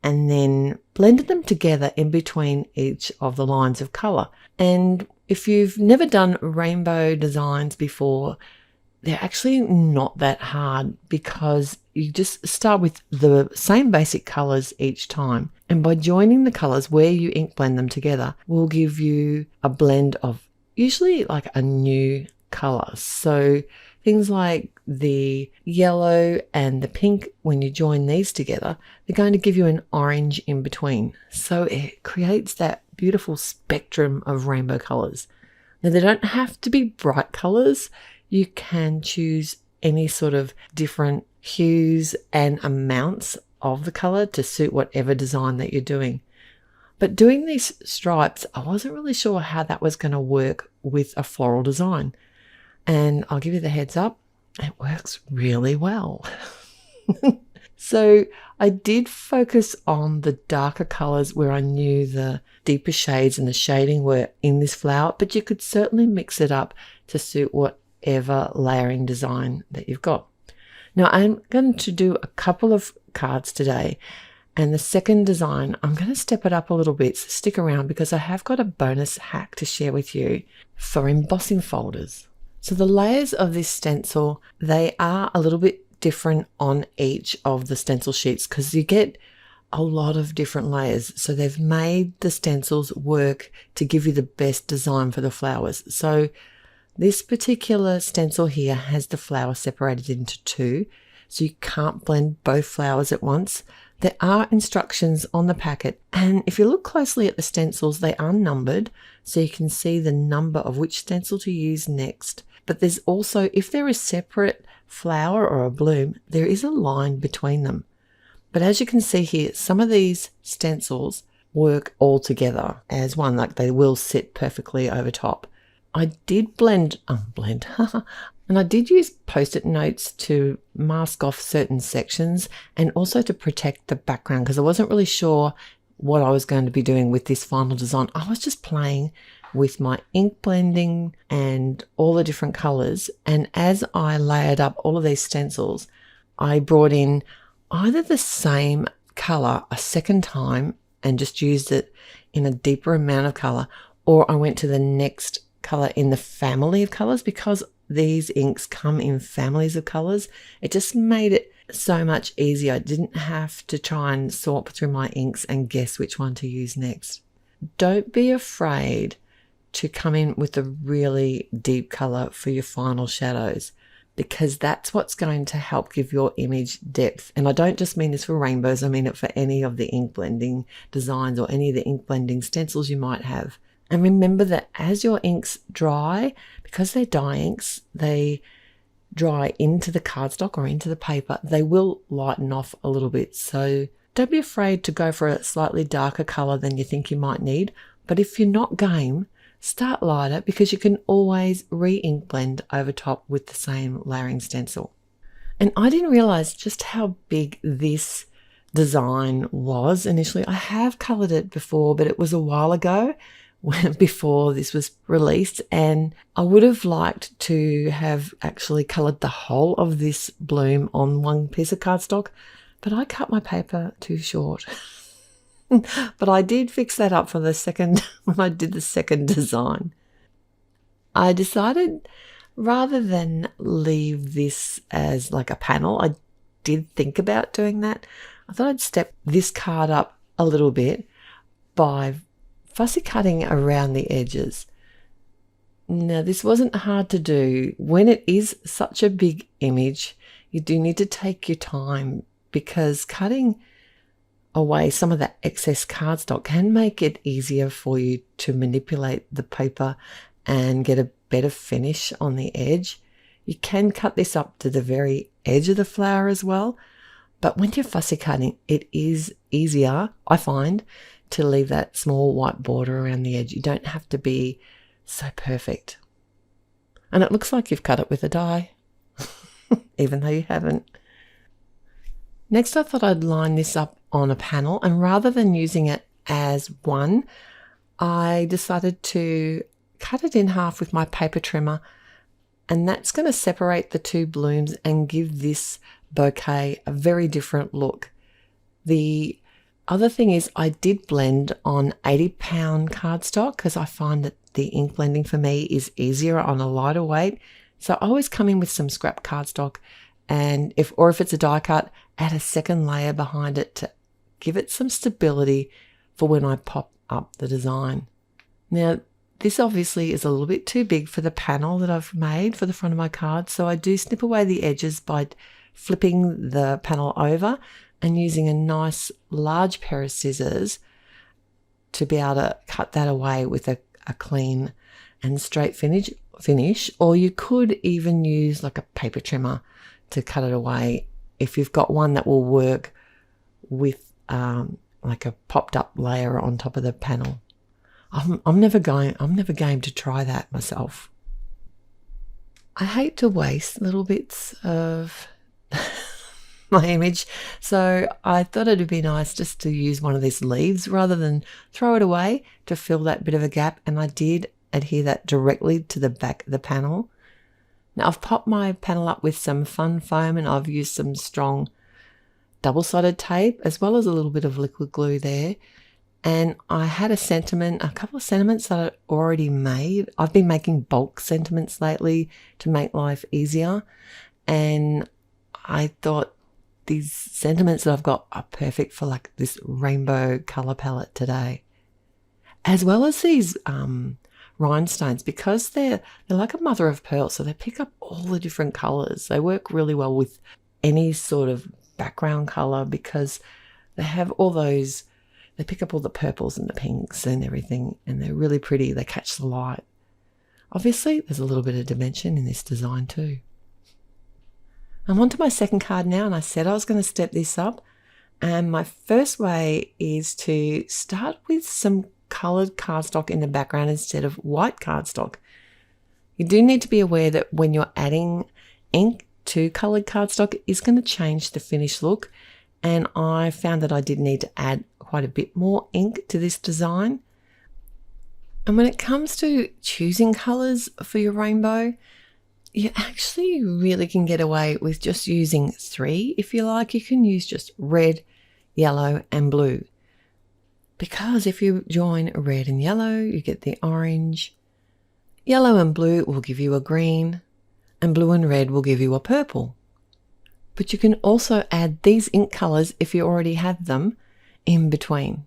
and then blended them together in between each of the lines of colour. And if you've never done rainbow designs before, they're actually not that hard, because you just start with the same basic colours each time. And by joining the colours where you ink blend them together will give you a blend of usually like a new colour. So things like the yellow and the pink, when you join these together, they're going to give you an orange in between. So it creates that beautiful spectrum of rainbow colours. Now, they don't have to be bright colours. You can choose any sort of different hues and amounts of the colour to suit whatever design that you're doing. But doing these stripes, I wasn't really sure how that was going to work with a floral design. And I'll give you the heads up, it works really well. So I did focus on the darker colours where I knew the deeper shades and the shading were in this flower, but you could certainly mix it up to suit whatever layering design that you've got. Now, I'm going to do a couple of cards today, and the second design, I'm going to step it up a little bit, so stick around, because I have got a bonus hack to share with you for embossing folders. So the layers of this stencil, they are a little bit different on each of the stencil sheets, because you get a lot of different layers. So they've made the stencils work to give you the best design for the flowers. So this particular stencil here has the flower separated into two, so you can't blend both flowers at once. There are instructions on the packet, and if you look closely at the stencils, they are numbered, so you can see the number of which stencil to use next. But there's also, if they're a separate flower or a bloom, there is a line between them. But as you can see here, some of these stencils work all together as one, like they will sit perfectly over top. I did blend, and I did use post-it notes to mask off certain sections and also to protect the background, because I wasn't really sure what I was going to be doing with this final design. I was just playing with my ink blending and all the different colours, and as I layered up all of these stencils, I brought in either the same colour a second time and just used it in a deeper amount of colour, or I went to the next colour in the family of colours. Because these inks come in families of colours, it just made it so much easier. I didn't have to try and sort through my inks and guess which one to use next. Don't be afraid to come in with a really deep colour for your final shadows, because that's what's going to help give your image depth. And I don't just mean this for rainbows, I mean it for any of the ink blending designs or any of the ink blending stencils you might have. And remember that as your inks dry, because they're dye inks, they dry into the cardstock or into the paper, they will lighten off a little bit. So don't be afraid to go for a slightly darker colour than you think you might need. But if you're not game, start lighter, because you can always re-ink blend over top with the same layering stencil. And I didn't realise just how big this design was initially. I have coloured it before, but it was a while ago, before this was released, and I would have liked to have actually coloured the whole of this bloom on one piece of cardstock, but I cut my paper too short. But I did fix that up for the second, when I did the second design. I decided, rather than leave this as like a panel, I did think about doing that. I thought I'd step this card up a little bit by fussy cutting around the edges. Now, this wasn't hard to do. When it is such a big image, you do need to take your time, because cutting away some of that excess cardstock can make it easier for you to manipulate the paper and get a better finish on the edge. You can cut this up to the very edge of the flower as well, but when you're fussy cutting, it is easier, I find, to leave that small white border around the edge. You don't have to be so perfect. And it looks like you've cut it with a die, even though you haven't. Next, I thought I'd line this up on a panel, and rather than using it as one, I decided to cut it in half with my paper trimmer, and that's going to separate the two blooms and give this bouquet a very different look. The other thing is I did blend on 80-pound cardstock because I find that the ink blending for me is easier on a lighter weight. So I always come in with some scrap cardstock, and if it's a die cut, add a second layer behind it to give it some stability for when I pop up the design. Now, this obviously is a little bit too big for the panel that I've made for the front of my card, so I do snip away the edges by flipping the panel over and using a nice large pair of scissors to be able to cut that away with a clean and straight finish, or you could even use like a paper trimmer to cut it away if you've got one that will work with like a popped up layer on top of the panel. I'm never game to try that myself. I hate to waste little bits of my image, so I thought it'd be nice just to use one of these leaves rather than throw it away to fill that bit of a gap, and I did adhere that directly to the back of the panel. Now I've popped my panel up with some fun foam, and I've used some strong double-sided tape as well as a little bit of liquid glue there. And I had a couple of sentiments that I'd already made. I've been making bulk sentiments lately to make life easier, and I thought these sentiments that I've got are perfect for like this rainbow color palette today, as well as these rhinestones, because they're like a mother of pearl, so they pick up all the different colors. They work really well with any sort of background color because they have all those. They pick up all the purples and the pinks and everything, and they're really pretty. They catch the light. Obviously, there's a little bit of dimension in this design too. I'm on to my second card now, and I said I was going to step this up. And my first way is to start with some coloured cardstock in the background instead of white cardstock. You do need to be aware that when you're adding ink to coloured cardstock, it's going to change the finished look. And I found that I did need to add quite a bit more ink to this design. And when it comes to choosing colours for your rainbow, you actually really can get away with just using 3. If you like, you can use just red, yellow and blue. Because if you join red and yellow, you get the orange. Yellow and blue will give you a green, and blue and red will give you a purple. But you can also add these ink colours if you already have them in between.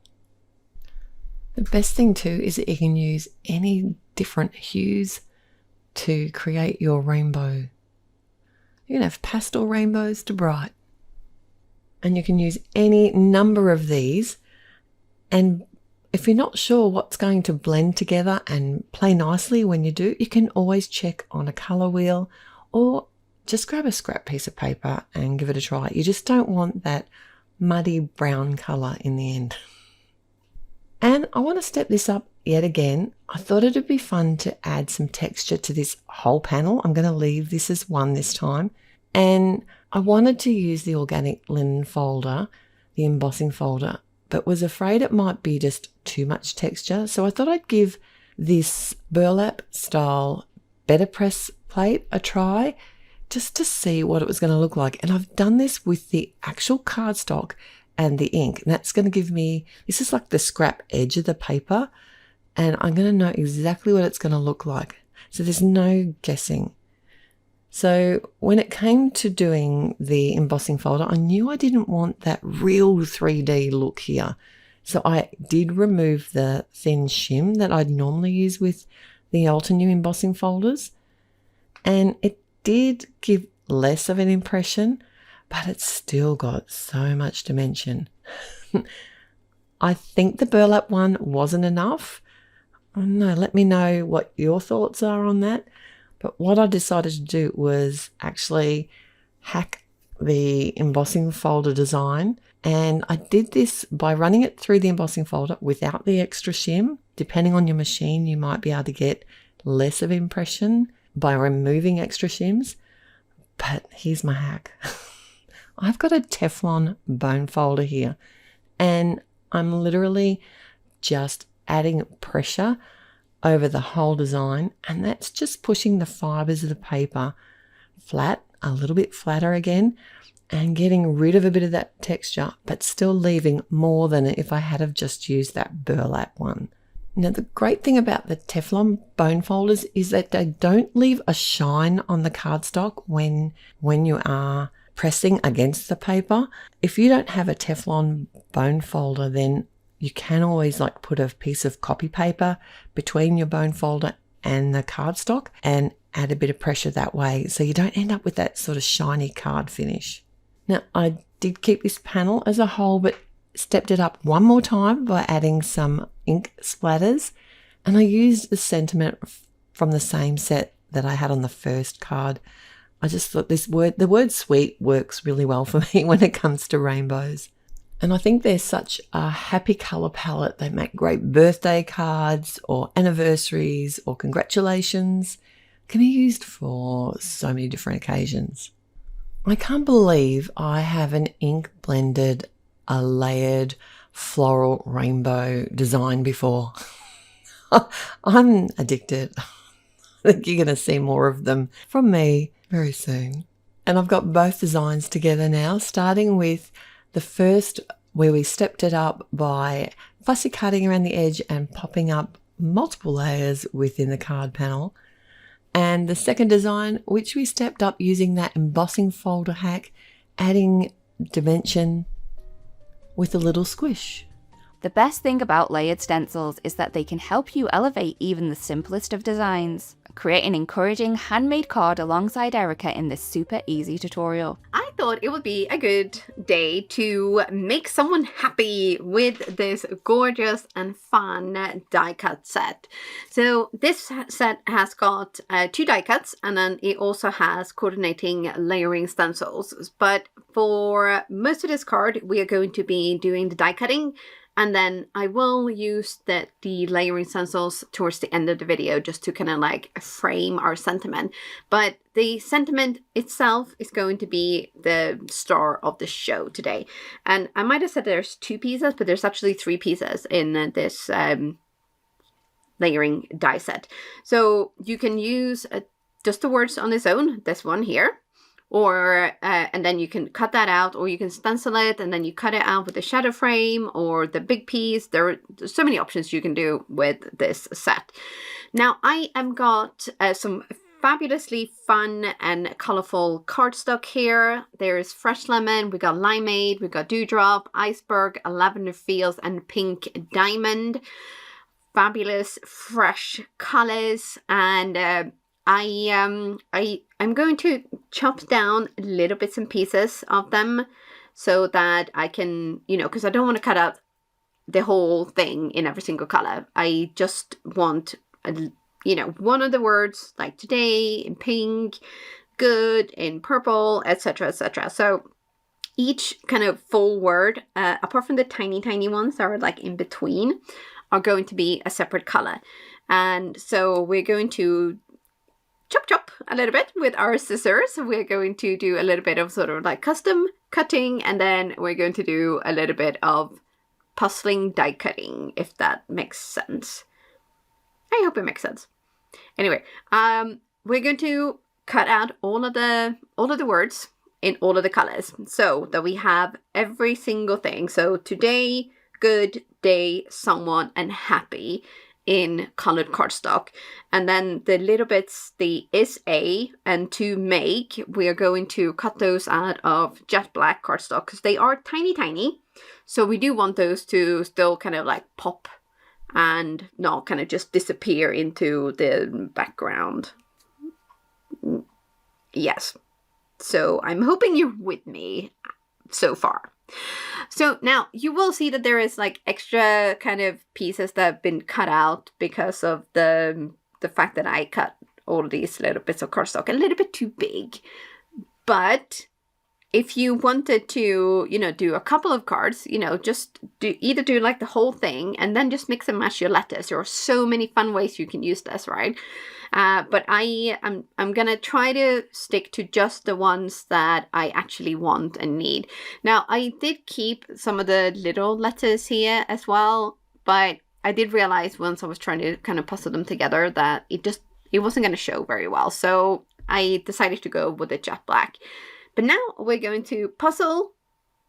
The best thing too is that you can use any different hues to create your rainbow. You can have pastel rainbows to bright, and you can use any number of these. And if you're not sure what's going to blend together and play nicely when you do, you can always check on a colour wheel, or just grab a scrap piece of paper and give it a try. You just don't want that muddy brown colour in the end. And I want to step this up yet again. I thought it would be fun to add some texture to this whole panel. I'm going to leave this as 1 this time. And I wanted to use the organic linen folder, the embossing folder, but was afraid it might be just too much texture. So I thought I'd give this burlap style better press plate a try, just to see what it was going to look like. And I've done this with the actual cardstock and the ink. And that's going to give me, this is like the scrap edge of the paper, and I'm going to know exactly what it's going to look like. So there's no guessing. So when it came to doing the embossing folder, I knew I didn't want that real 3D look here. So I did remove the thin shim that I'd normally use with the Altenew embossing folders. And it did give less of an impression, but it's still got so much dimension. I think the burlap one wasn't enough. I don't know, let me know what your thoughts are on that. But what I decided to do was actually hack the embossing folder design, and I did this by running it through the embossing folder without the extra shim. Depending on your machine, you might be able to get less of impression by removing extra shims. But here's my hack. I've got a Teflon bone folder here, and I'm literally just adding pressure over the whole design, and that's just pushing the fibers of the paper flat, a little bit flatter again, and getting rid of a bit of that texture, but still leaving more than if I had have just used that burlap one. Now, the great thing about the Teflon bone folders is that they don't leave a shine on the cardstock when you are pressing against the paper. If you don't have a Teflon bone folder, then you can always like put a piece of copy paper between your bone folder and the cardstock and add a bit of pressure that way, so you don't end up with that sort of shiny card finish. Now, I did keep this panel as a whole, but stepped it up one more time by adding some ink splatters, and I used the sentiment from the same set that I had on the first card. I just thought the word sweet works really well for me when it comes to rainbows. And I think they're such a happy colour palette. They make great birthday cards or anniversaries or congratulations. Can be used for so many different occasions. I can't believe I haven't ink blended a layered floral rainbow design before. I'm addicted. I think you're going to see more of them from me very soon. And I've got both designs together now, starting with the first where we stepped it up by fussy cutting around the edge and popping up multiple layers within the card panel. And the second design, which we stepped up using that embossing folder hack, adding dimension with a little squish. The best thing about layered stencils is that they can help you elevate even the simplest of designs. Create an encouraging handmade card alongside Erica in this super easy tutorial. I thought it would be a good day to make someone happy with this gorgeous and fun die cut set. So this set has got 2 die cuts, and then it also has coordinating layering stencils. But for most of this card, we are going to be doing the die cutting, and then I will use the layering stencils towards the end of the video just to kind of like frame our sentiment. But the sentiment itself is going to be the star of the show today. And I might have said there's 2 pieces, but there's actually 3 pieces in this layering die set. So you can use just the words on its own, this one here. Or, and then you can cut that out, or you can stencil it and then you cut it out with the shadow frame or the big piece. There's so many options you can do with this set. Now, I have got some fabulously fun and colorful cardstock here. There's fresh lemon, we got limeade, we got dewdrop, iceberg, lavender fields, and pink diamond. Fabulous, fresh colors, and I'm going to chop down little bits and pieces of them so that I can, because I don't want to cut out the whole thing in every single color. I just want, one of the words like today in pink, good in purple, etc., etc. So each kind of full word, apart from the tiny, tiny ones that are like in between, are going to be a separate color. And so we're going to chop a little bit with our scissors. We're going to do a little bit of sort of like custom cutting, and then we're going to do a little bit of puzzling die cutting, if that makes sense. I hope it makes sense. Anyway, we're going to cut out all of the words in all of the colors so that we have every single thing. So today, good, day, someone, and happy in colored cardstock. And then the little bits, the is a and to make, we are going to cut those out of jet black cardstock because they are tiny, tiny. So we do want those to still kind of like pop and not kind of just disappear into the background. Yes. So I'm hoping you're with me so far. So now you will see that there is like extra kind of pieces that have been cut out because of the fact that I cut all of these little bits of cardstock a little bit too big. But if you wanted to, do a couple of cards, just either do like the whole thing and then just mix and match your letters. There are so many fun ways you can use this, right? But I'm gonna try to stick to just the ones that I actually want and need. Now, I did keep some of the little letters here as well, but I did realize once I was trying to kind of puzzle them together that it wasn't gonna show very well. So I decided to go with the jet black. But now we're going to puzzle,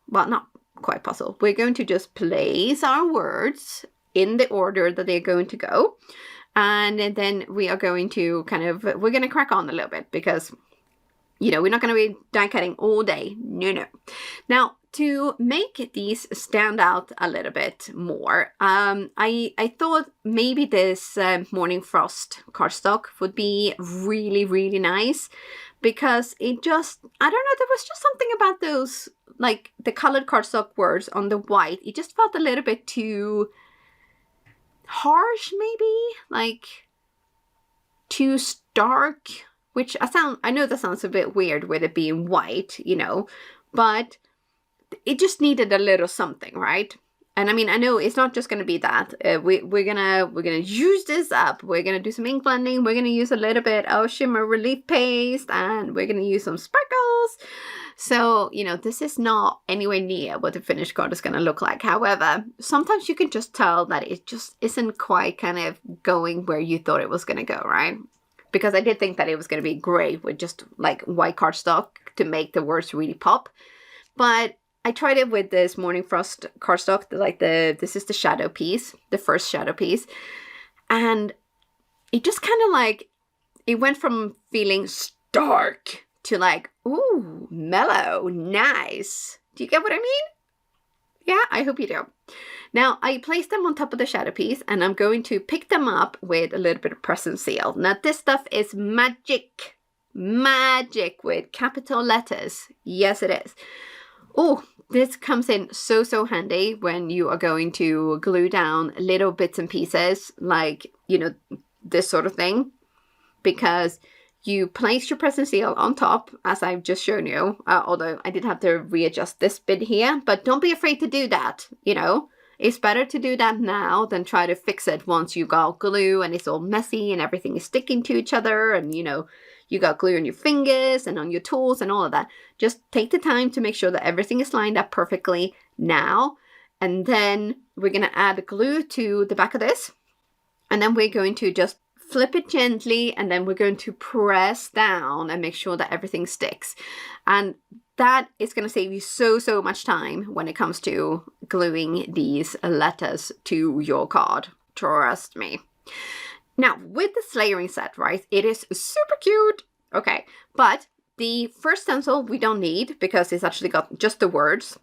well, not quite puzzle. We're going to just place our words in the order that they're going to go. And then we are going to we're going to crack on a little bit because, we're not going to be die cutting all day. No. Now, to make these stand out a little bit more, I thought maybe this Morning Frost cardstock would be really, really nice. Because I don't know, there was just something about those, like the colored cardstock words on the white. It just felt a little bit too harsh, maybe, like too stark, which I know that sounds a bit weird with it being white, but it just needed a little something, right? And I mean, I know it's not just going to be that. We're gonna use this up. We're gonna do some ink blending. We're gonna use a little bit of shimmer relief paste, and we're gonna use some sparkles. So this is not anywhere near what the finished card is gonna look like. However, sometimes you can just tell that it just isn't quite kind of going where you thought it was gonna go, right? Because I did think that it was gonna be great with just like white cardstock to make the words really pop, but I tried it with this Morning Frost cardstock, this is the shadow piece, the first shadow piece. And it just kind of like, it went from feeling stark to like, ooh, mellow, nice. Do you get what I mean? Yeah, I hope you do. Now, I placed them on top of the shadow piece and I'm going to pick them up with a little bit of press and seal. Now, this stuff is magic. Magic with capital letters. Yes, it is. Oh, this comes in so handy when you are going to glue down little bits and pieces like, this sort of thing. Because you place your press and seal on top, as I've just shown you. Although I did have to readjust this bit here. But don't be afraid to do that, It's better to do that now than try to fix it once you got glue and it's all messy and everything is sticking to each other and, you got glue on your fingers and on your tools and all of that. Just take the time to make sure that everything is lined up perfectly now. And then we're going to add glue to the back of this. And then we're going to just flip it gently. And then we're going to press down and make sure that everything sticks. And that is going to save you so much time when it comes to gluing these letters to your card. Trust me. Now, with this layering set, right, it is super cute. Okay, but the first stencil we don't need because it's actually got just the words.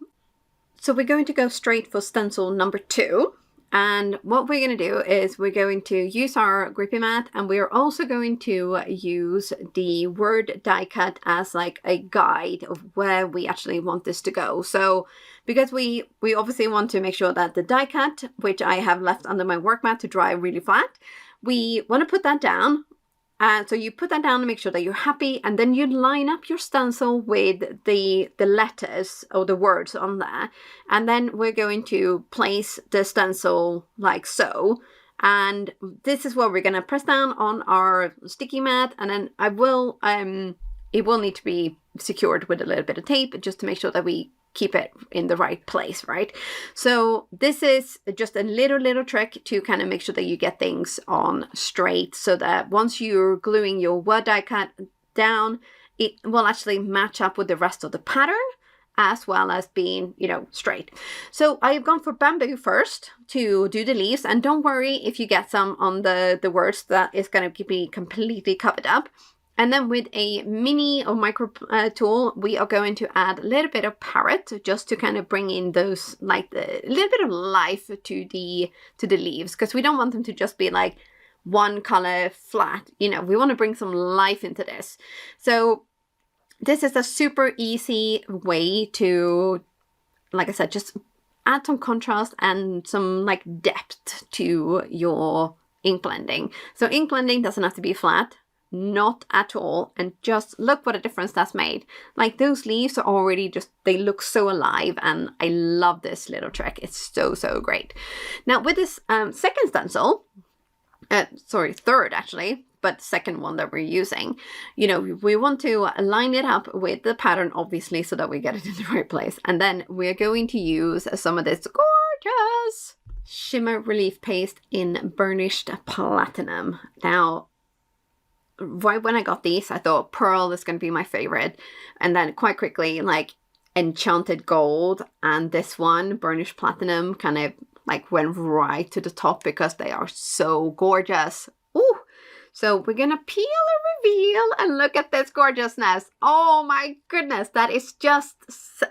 So we're going to go straight for stencil number 2. And what we're going to do is we're going to use our grippy mat and we're also going to use the word die cut as like a guide of where we actually want this to go. So because we obviously want to make sure that the die cut, which I have left under my work mat to dry really flat, we want to put that down. So you put that down to make sure that you're happy, and then you line up your stencil with the letters or the words on there. And then we're going to place the stencil like so. And this is what we're going to press down on our sticky mat. And then it will need to be secured with a little bit of tape just to make sure that we keep it in the right place, right? So this is just a little trick to kind of make sure that you get things on straight so that once you're gluing your word die cut down, it will actually match up with the rest of the pattern as well as being, straight. So I've gone for bamboo first to do the leaves, and don't worry if you get some on the words, that is going to be completely covered up. And then with a mini or micro tool, we are going to add a little bit of parrot just to kind of bring in those, like a little bit of life to the leaves, because we don't want them to just be like one color flat. We want to bring some life into this. So this is a super easy way to, like I said, just add some contrast and some like depth to your ink blending. So ink blending doesn't have to be flat. not at all. And just look what a difference that's made. Like those leaves are already just, they look so alive, and I love this little trick. It's so, so great. Now with this second stencil, third actually, but second one that we're using, you know, we want to line it up with the pattern, obviously, so that we get it in the right place. And then we're going to use some of this gorgeous shimmer relief paste in burnished platinum. Now, right when I got these, I thought pearl is going to be my favorite. And then quite quickly, like enchanted gold and this one, burnished platinum, kind of like went right to the top because they are so gorgeous. Ooh! So we're going to peel and reveal, and look at this gorgeousness. Oh my goodness, that is just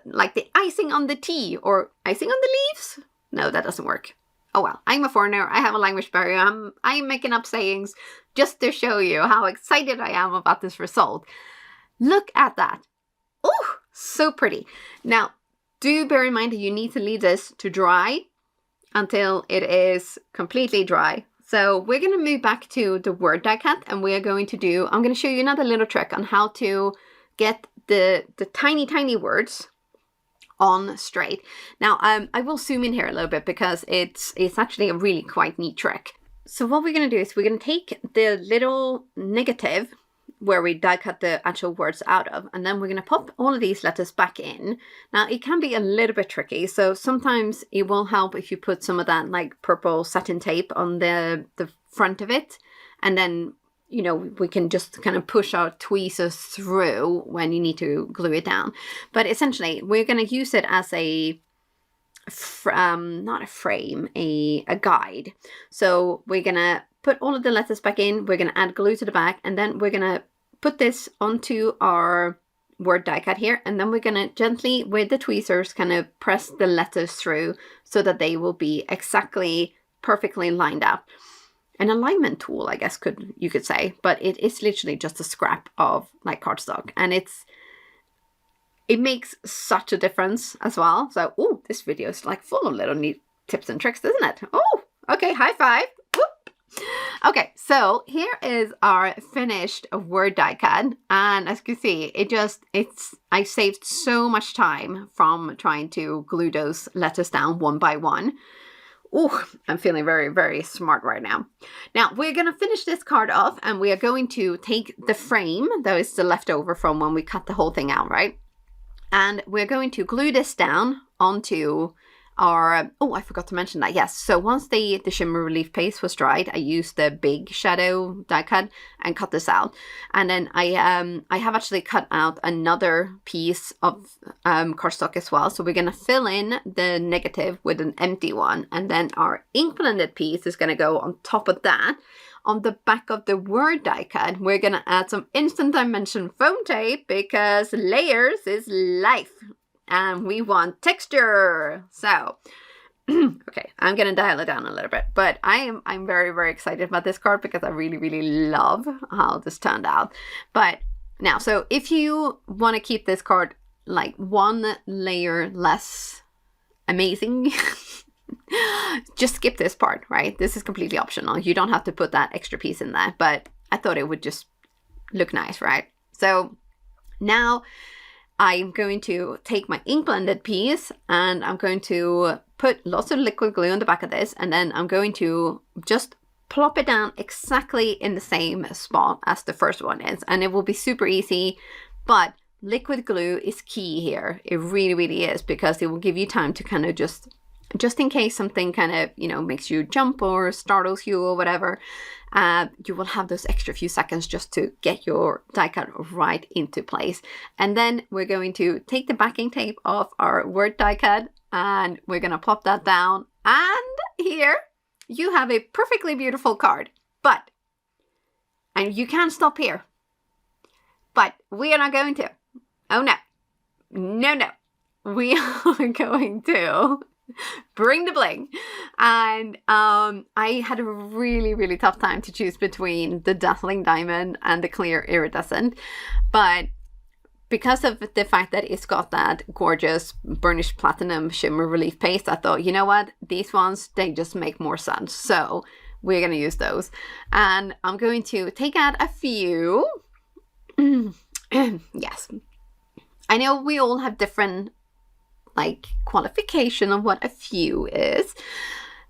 like the icing on the tea, or icing on the leaves. No, that doesn't work. Oh well, I'm a foreigner. I have a language barrier. I'm making up sayings just to show you how excited I am about this result. Look at that. Oh, so pretty. Now, do bear in mind that you need to leave this to dry until it is completely dry. So we're going to move back to the word die cut, and we are going to do, I'm going to show you another little trick on how to get the tiny, tiny words on straight. Now, I will zoom in here a little bit because it's actually a really quite neat trick. So what we're going to do is we're going to take the little negative where we die cut the actual words out of, and then we're going to pop all of these letters back in. Now, it can be a little bit tricky, so sometimes it will help if you put some of that like purple satin tape on the front of it, and then, you know, we can just kind of push our tweezers through when you need to glue it down. But essentially, we're going to use it as a not a frame, a guide. So we're going to put all of the letters back in, we're going to add glue to the back, and then we're going to put this onto our word die cut here, and then we're going to gently, with the tweezers, kind of press the letters through so that they will be exactly perfectly lined up. An alignment tool, I guess you could say, but it is literally just a scrap of like cardstock, and it makes such a difference as well. So, oh, this video is like full of little neat tips and tricks, isn't it? Oh, okay, high five. Whoop. Okay, so here is our finished word die cut, and as you can see, I saved so much time from trying to glue those letters down one by one. Oh, I'm feeling very, very smart right now. Now, we're going to finish this card off, and we are going to take the frame that is the leftover from when we cut the whole thing out, right? And we're going to glue this down onto our, oh, I forgot to mention that, yes. So once the shimmer relief paste was dried, I used the big shadow die cut and cut this out. And then I have actually cut out another piece of cardstock as well. So we're going to fill in the negative with an empty one. And then our ink blended piece is going to go on top of that. On the back of the word die cut, we're going to add some instant dimension foam tape because layers is life. And we want texture. So, okay, I'm going to dial it down a little bit. But I'm very, very excited about this card because I really, really love how this turned out. But now, so if you want to keep this card like one layer less amazing, just skip this part, right? This is completely optional. You don't have to put that extra piece in there. But I thought it would just look nice, right? So now I'm going to take my ink blended piece and I'm going to put lots of liquid glue on the back of this, and then I'm going to just plop it down exactly in the same spot as the first one is, and it will be super easy. But liquid glue is key here. It really, really is, because it will give you time to kind of just in case something kind of, you know, makes you jump or startles you or whatever, you will have those extra few seconds just to get your die cut right into place. And then we're going to take the backing tape off our word die cut and we're going to plop that down. And here you have a perfectly beautiful card. And you can't stop here. But we are not going to. Oh no. No. We are going to bring the bling. And I had a really, really tough time to choose between the dazzling diamond and the clear iridescent, but because of the fact that it's got that gorgeous burnished platinum shimmer relief paste, I thought, you know what, these ones, they just make more sense. So we're going to use those. And I'm going to take out a few. Yes. I know we all have different like qualification of what a few is.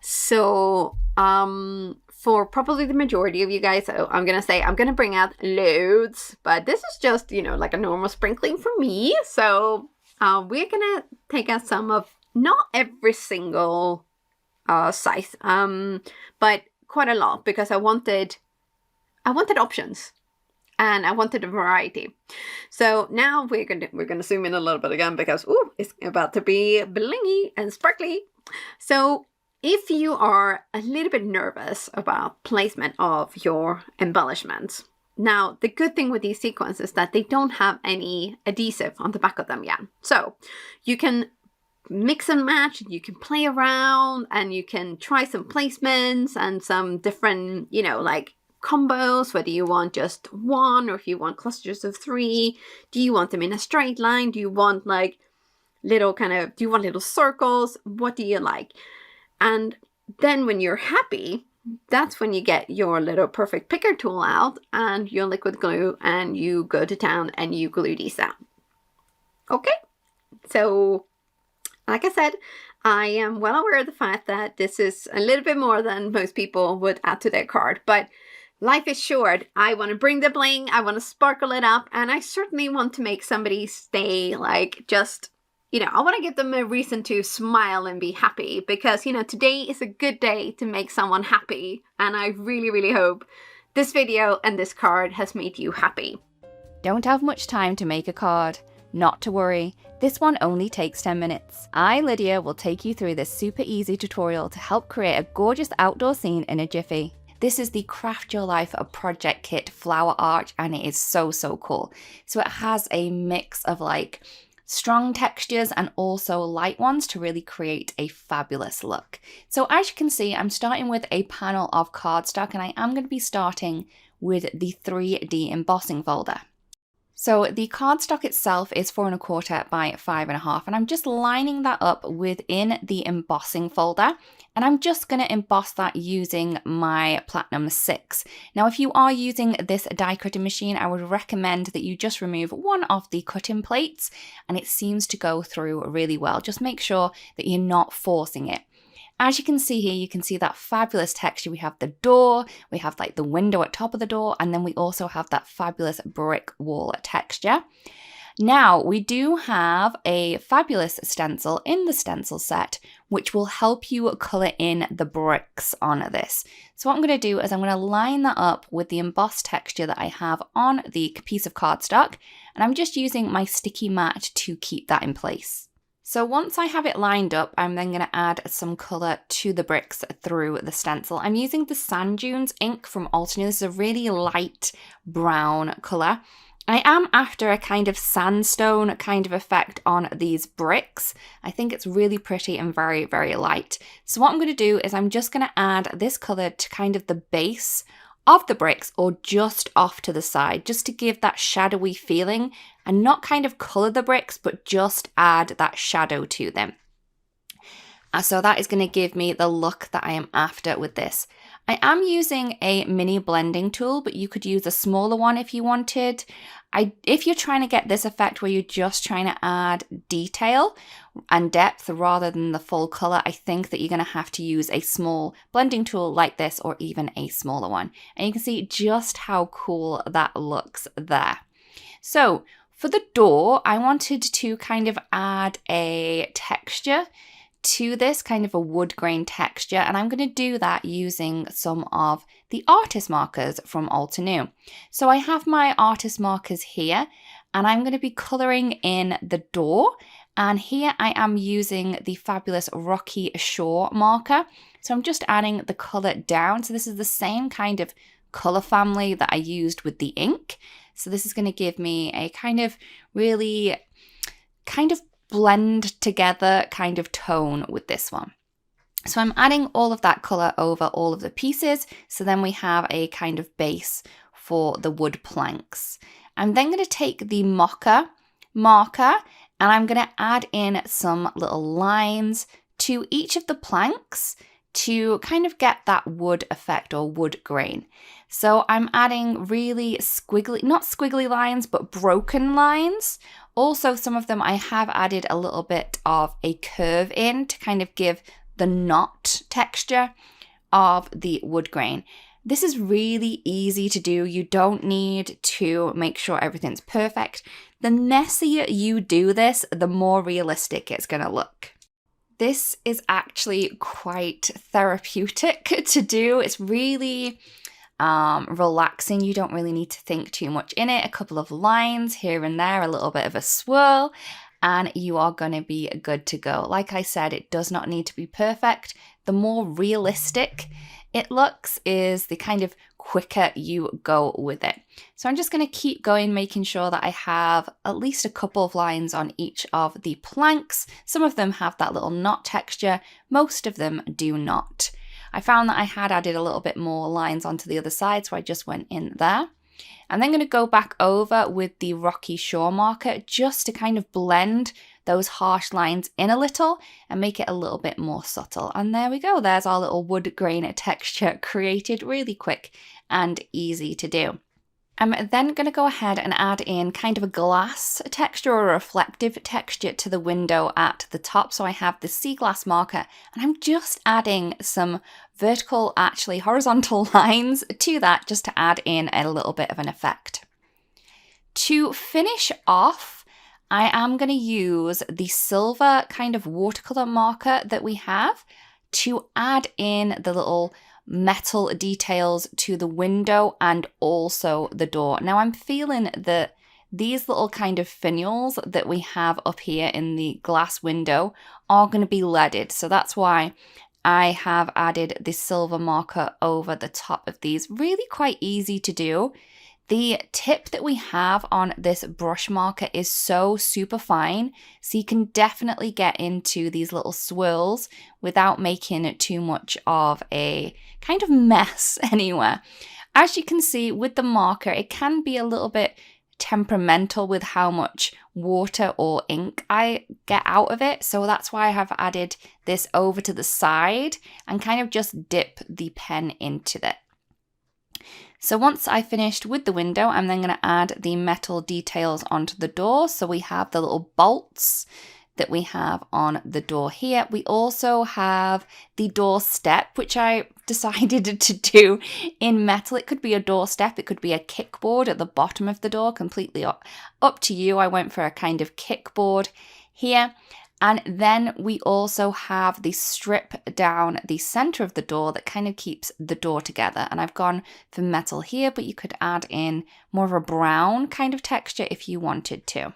So for probably the majority of you guys, I'm going to say I'm going to bring out loads, but this is just, you know, like a normal sprinkling for me. So we're going to take out some of, not every single size, but quite a lot, because I wanted options. And I wanted a variety. So now we're gonna zoom in a little bit again, because it's about to be blingy and sparkly. So if you are a little bit nervous about placement of your embellishments, now the good thing with these sequins is that they don't have any adhesive on the back of them yet. So you can mix and match, you can play around, and you can try some placements and some different, you know, like combos, whether you want just one or if you want clusters of 3. Do you want them in a straight line? Do you want like little do you want little circles? What do you like? And then when you're happy, that's when you get your little perfect picker tool out and your liquid glue, and you go to town and you glue these out. Okay, so like I said, I am well aware of the fact that this is a little bit more than most people would add to their card, but life is short. I want to bring the bling, I want to sparkle it up, and I certainly want to make somebody stay like just, you know, I want to give them a reason to smile and be happy, because, you know, today is a good day to make someone happy, and I really, really hope this video and this card has made you happy. Don't have much time to make a card? Not to worry, this one only takes 10 minutes. I, Lydia, will take you through this super easy tutorial to help create a gorgeous outdoor scene in a jiffy. This is the Craft Your Life Project Kit Flower Arch, and it is so, so cool. So it has a mix of like strong textures and also light ones to really create a fabulous look. So as you can see, I'm starting with a panel of cardstock, and I am going to be starting with the 3D embossing folder. So the cardstock itself is 4 1/4 by 5 1/2, and I'm just lining that up within the embossing folder, and I'm just going to emboss that using my Platinum 6. Now, if you are using this die cutting machine, I would recommend that you just remove one of the cutting plates, and it seems to go through really well. Just make sure that you're not forcing it. As you can see here, you can see that fabulous texture. We have the door, we have like the window at top of the door, and then we also have that fabulous brick wall texture. Now, we do have a fabulous stencil in the stencil set, which will help you color in the bricks on this. So what I'm going to do is I'm going to line that up with the embossed texture that I have on the piece of cardstock, and I'm just using my sticky mat to keep that in place. So once I have it lined up, I'm then going to add some colour to the bricks through the stencil. I'm using the Sand Dunes ink from Altenew. This is a really light brown colour. I am after a kind of sandstone kind of effect on these bricks. I think it's really pretty and very, very light. So what I'm going to do is I'm just going to add this colour to kind of the base of the bricks, or just off to the side, just to give that shadowy feeling and not kind of colour the bricks, but just add that shadow to them. So that is going to give me the look that I am after with this. I am using a mini blending tool, but you could use a smaller one if you wanted. If you're trying to get this effect where you're just trying to add detail and depth rather than the full color, I think that you're going to have to use a small blending tool like this, or even a smaller one. And you can see just how cool that looks there. So for the door, I wanted to kind of add a texture to this, kind of a wood grain texture, and I'm going to do that using some of the artist markers from Altenew. So I have my artist markers here, and I'm going to be colouring in the door, and here I am using the fabulous Rocky Shore marker. So I'm just adding the colour down. So this is the same kind of colour family that I used with the ink. So this is going to give me a kind of really kind of blend together kind of tone with this one. So I'm adding all of that colour over all of the pieces, so then we have a kind of base for the wood planks. I'm then going to take the marker and I'm going to add in some little lines to each of the planks to kind of get that wood effect or wood grain. So I'm adding really squiggly, not squiggly lines, but broken lines. Also, some of them I have added a little bit of a curve in to kind of give the knot texture of the wood grain. This is really easy to do. You don't need to make sure everything's perfect. The messier you do this, the more realistic it's going to look. This is actually quite therapeutic to do. It's really relaxing. You don't really need to think too much in it. A couple of lines here and there, a little bit of a swirl, and you are going to be good to go. Like I said, it does not need to be perfect. The more realistic it looks is the kind of quicker you go with it. So I'm just going to keep going, making sure that I have at least a couple of lines on each of the planks. Some of them have that little knot texture. Most of them do not. I found that I had added a little bit more lines onto the other side, so I just went in there. I'm then going to go back over with the Rocky Shore marker just to kind of blend those harsh lines in a little and make it a little bit more subtle. And there we go. There's our little wood grain texture created really quick and easy to do. I'm then going to go ahead and add in kind of a glass texture or a reflective texture to the window at the top. So I have the sea glass marker and I'm just adding some vertical, actually horizontal lines to that just to add in a little bit of an effect. To finish off, I am going to use the silver kind of watercolor marker that we have to add in the little metal details to the window and also the door. Now I'm feeling that these little kind of finials that we have up here in the glass window are going to be leaded. So that's why I have added the silver marker over the top of these. Really quite easy to do. The tip that we have on this brush marker is so super fine, so you can definitely get into these little swirls without making it too much of a kind of mess anywhere. As you can see with the marker, it can be a little bit temperamental with how much water or ink I get out of it, so that's why I have added this over to the side and kind of just dip the pen into it. So once I finished with the window, I'm then going to add the metal details onto the door. So we have the little bolts that we have on the door here. We also have the door step, which I decided to do in metal. It could be a door step, it could be a kickboard at the bottom of the door, completely up to you. I went for a kind of kickboard here. And then we also have the strip down the center of the door that kind of keeps the door together. And I've gone for metal here, but you could add in more of a brown kind of texture if you wanted to.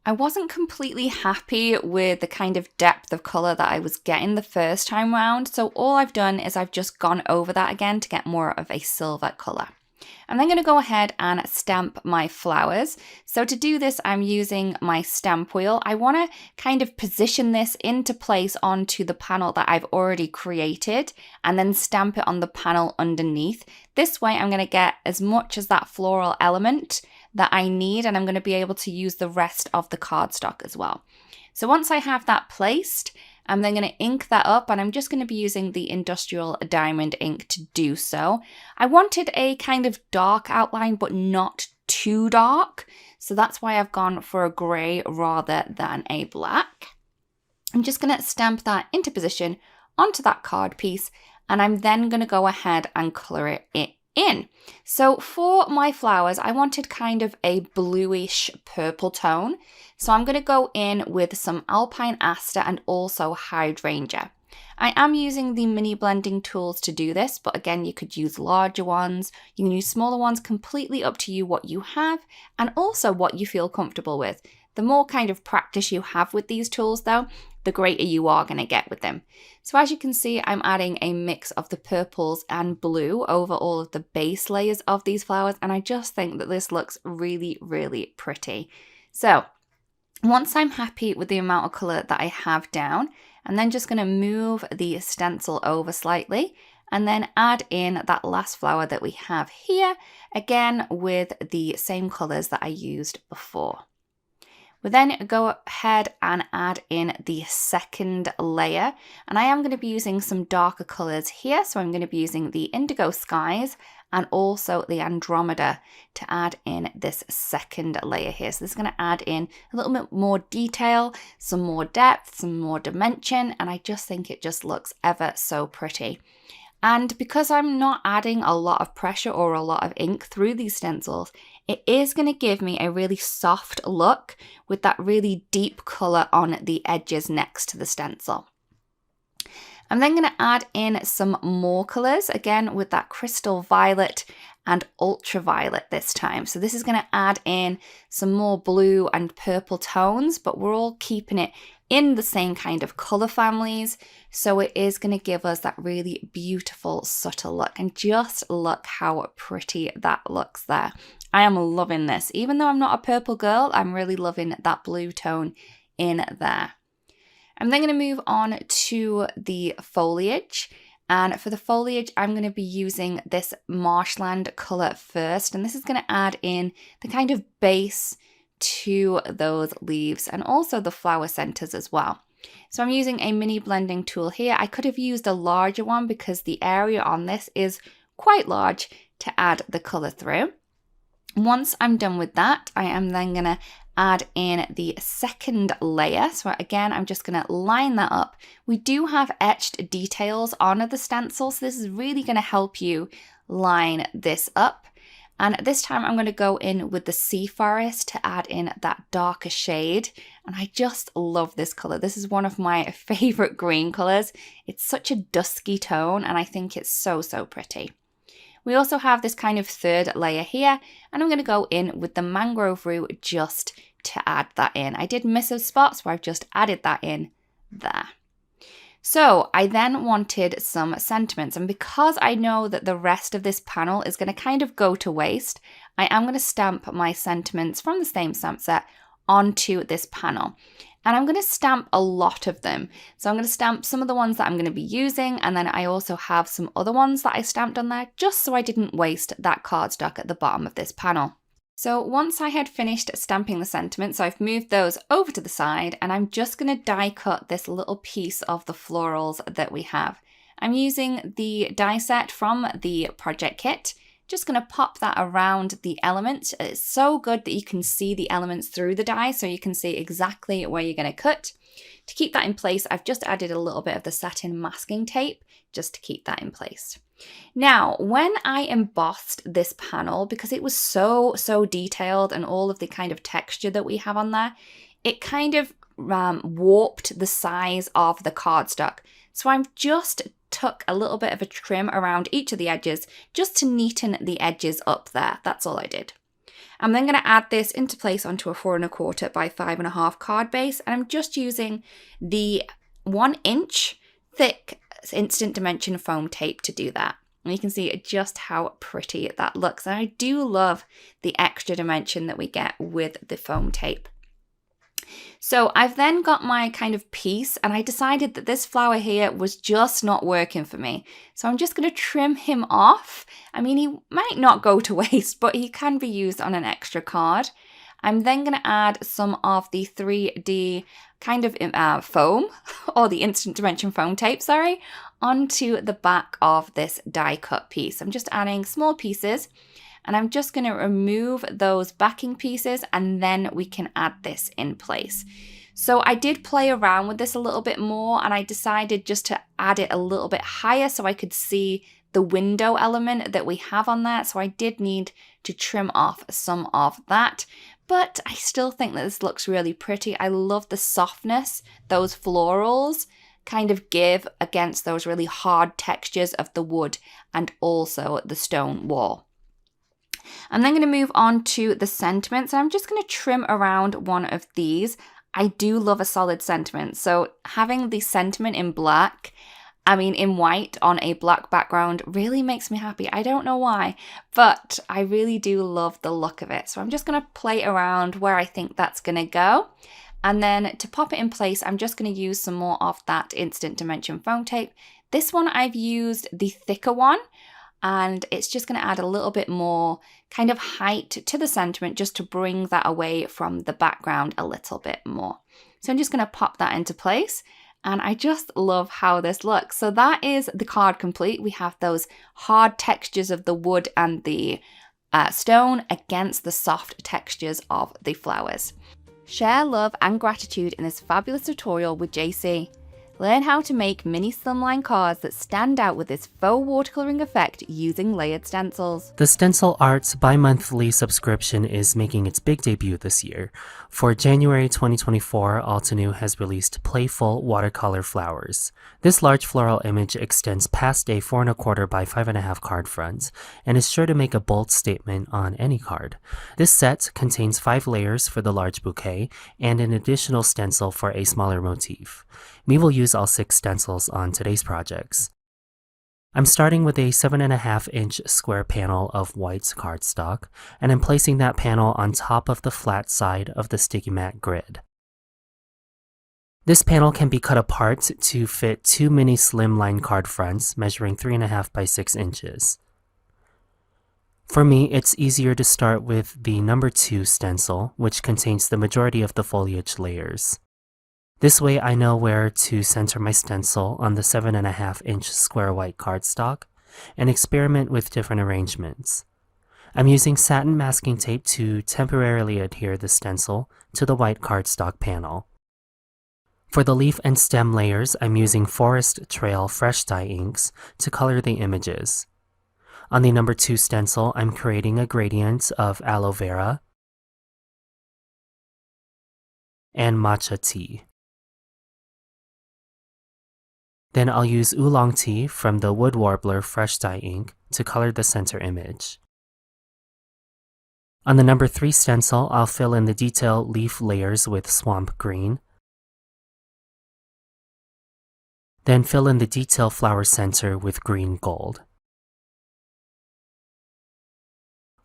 I wasn't completely happy with the kind of depth of color that I was getting the first time round. So all I've done is I've just gone over that again to get more of a silver color. I'm then going to go ahead and stamp my flowers. So to do this, I'm using my stamp wheel. I want to kind of position this into place onto the panel that I've already created and then stamp it on the panel underneath. This way, I'm going to get as much as that floral element that I need, and I'm going to be able to use the rest of the cardstock as well. So once I have that placed, I'm then going to ink that up, and I'm just going to be using the Industrial Diamond ink to do so. I wanted a kind of dark outline, but not too dark. So that's why I've gone for a grey rather than a black. I'm just going to stamp that into position onto that card piece, and I'm then going to go ahead and colour it in. So for my flowers, I wanted kind of a bluish purple tone. So I'm going to go in with some Alpine Aster and also Hydrangea. I am using the mini blending tools to do this, but again, you could use larger ones. You can use smaller ones, completely up to you what you have and also what you feel comfortable with. The more kind of practice you have with these tools though, the greater you are going to get with them. So as you can see, I'm adding a mix of the purples and blue over all of the base layers of these flowers, and I just think that this looks really, really pretty. So once I'm happy with the amount of colour that I have down, I'm then just going to move the stencil over slightly and then add in that last flower that we have here, again with the same colours that I used before. We then go ahead and add in the second layer, and I am going to be using some darker colours here, so I'm going to be using the Indigo Skies and also the Andromeda to add in this second layer here. So this is going to add in a little bit more detail, some more depth, some more dimension, and I just think it just looks ever so pretty. And because I'm not adding a lot of pressure or a lot of ink through these stencils, it is going to give me a really soft look with that really deep colour on the edges next to the stencil. I'm then going to add in some more colours, again with that crystal violet and ultraviolet this time. So this is going to add in some more blue and purple tones, but we're all keeping it in the same kind of colour families. So it is going to give us that really beautiful subtle look. And just look how pretty that looks there. I am loving this. Even though I'm not a purple girl, I'm really loving that blue tone in there. I'm then going to move on to the foliage. And for the foliage, I'm going to be using this marshland colour first. And this is going to add in the kind of base to those leaves and also the flower centres as well. So I'm using a mini blending tool here. I could have used a larger one because the area on this is quite large to add the colour through. Once I'm done with that, I am then going to add in the second layer. So again, I'm just going to line that up. We do have etched details on the stencil, so this is really going to help you line this up. And this time I'm going to go in with the Sea Forest to add in that darker shade. And I just love this colour. This is one of my favourite green colours. It's such a dusky tone and I think it's so, so pretty. We also have this kind of third layer here, and I'm going to go in with the mangrove root just to add that in. I did miss a spot, so I've just added that in there. So I then wanted some sentiments, and because I know that the rest of this panel is going to kind of go to waste, I am going to stamp my sentiments from the same stamp set onto this panel. And I'm going to stamp a lot of them. So I'm going to stamp some of the ones that I'm going to be using, and then I also have some other ones that I stamped on there just so I didn't waste that cardstock at the bottom of this panel. So once I had finished stamping the sentiments, I've moved those over to the side, and I'm just going to die cut this little piece of the florals that we have. I'm using the die set from the project kit. Just going to pop that around the elements. It's so good that you can see the elements through the die, so you can see exactly where you're going to cut. To keep that in place, I've just added a little bit of the satin masking tape just to keep that in place. Now, when I embossed this panel, because it was so detailed and all of the kind of texture that we have on there, it kind of warped the size of the cardstock. So I'm just took a little bit of a trim around each of the edges just to neaten the edges up there. That's all I did. I'm then going to add this into place onto a 4 1/4 by 5 1/2 card base, and I'm just using the 1 inch thick instant dimension foam tape to do that. And you can see just how pretty that looks. And I do love the extra dimension that we get with the foam tape. So I've then got my kind of piece, and I decided that this flower here was just not working for me. So I'm just going to trim him off. I mean, he might not go to waste, but he can be used on an extra card. I'm then going to add some of the 3D kind of foam, or the instant dimension foam tape, sorry, onto the back of this die cut piece. I'm just adding small pieces. And I'm just going to remove those backing pieces, and then we can add this in place. So I did play around with this a little bit more, and I decided just to add it a little bit higher so I could see the window element that we have on that. So I did need to trim off some of that, but I still think that this looks really pretty. I love the softness those florals kind of give against those really hard textures of the wood and also the stone wall. I'm then going to move on to the sentiments. I'm just going to trim around one of these. I do love a solid sentiment. So having the sentiment in black, in white on a black background really makes me happy. I don't know why, but I really do love the look of it. So I'm just going to play around where I think that's going to go. And then to pop it in place, I'm just going to use some more of that instant dimension foam tape. This one I've used the thicker one. and it's just going to add a little bit more kind of height to the sentiment just to bring that away from the background a little bit more. So I'm just going to pop that into place, and I just love how this looks. So that is the card complete. We have those hard textures of the wood and the stone against the soft textures of the flowers. Share love and gratitude in this fabulous tutorial with JC. Learn how to make mini slimline cards that stand out with this faux watercoloring effect using layered stencils. The Stencil Arts bi-monthly subscription is making its big debut this year. For January 2024, Altenew has released Playful Watercolor Flowers. This large floral image extends past a 4 1/4 by 5 1/2 card front and is sure to make a bold statement on any card. This set contains 5 layers for the large bouquet and an additional stencil for a smaller motif. We will use all 6 stencils on today's projects. I'm starting with a 7.5-inch square panel of white cardstock, and I'm placing that panel on top of the flat side of the sticky mat grid. This panel can be cut apart to fit 2 mini slimline card fronts measuring 3.5 by 6 inches. For me, it's easier to start with the number 2 stencil, which contains the majority of the foliage layers. This way I know where to center my stencil on the 7.5-inch square white cardstock and experiment with different arrangements. I'm using satin masking tape to temporarily adhere the stencil to the white cardstock panel. For the leaf and stem layers, I'm using Forest Trail fresh dye inks to color the images. On the number 2 stencil, I'm creating a gradient of aloe vera and matcha tea. Then I'll use oolong tea from the Wood Warbler fresh dye ink to color the center image. On the number 3 stencil, I'll fill in the detail leaf layers with swamp green. Then fill in the detail flower center with green gold.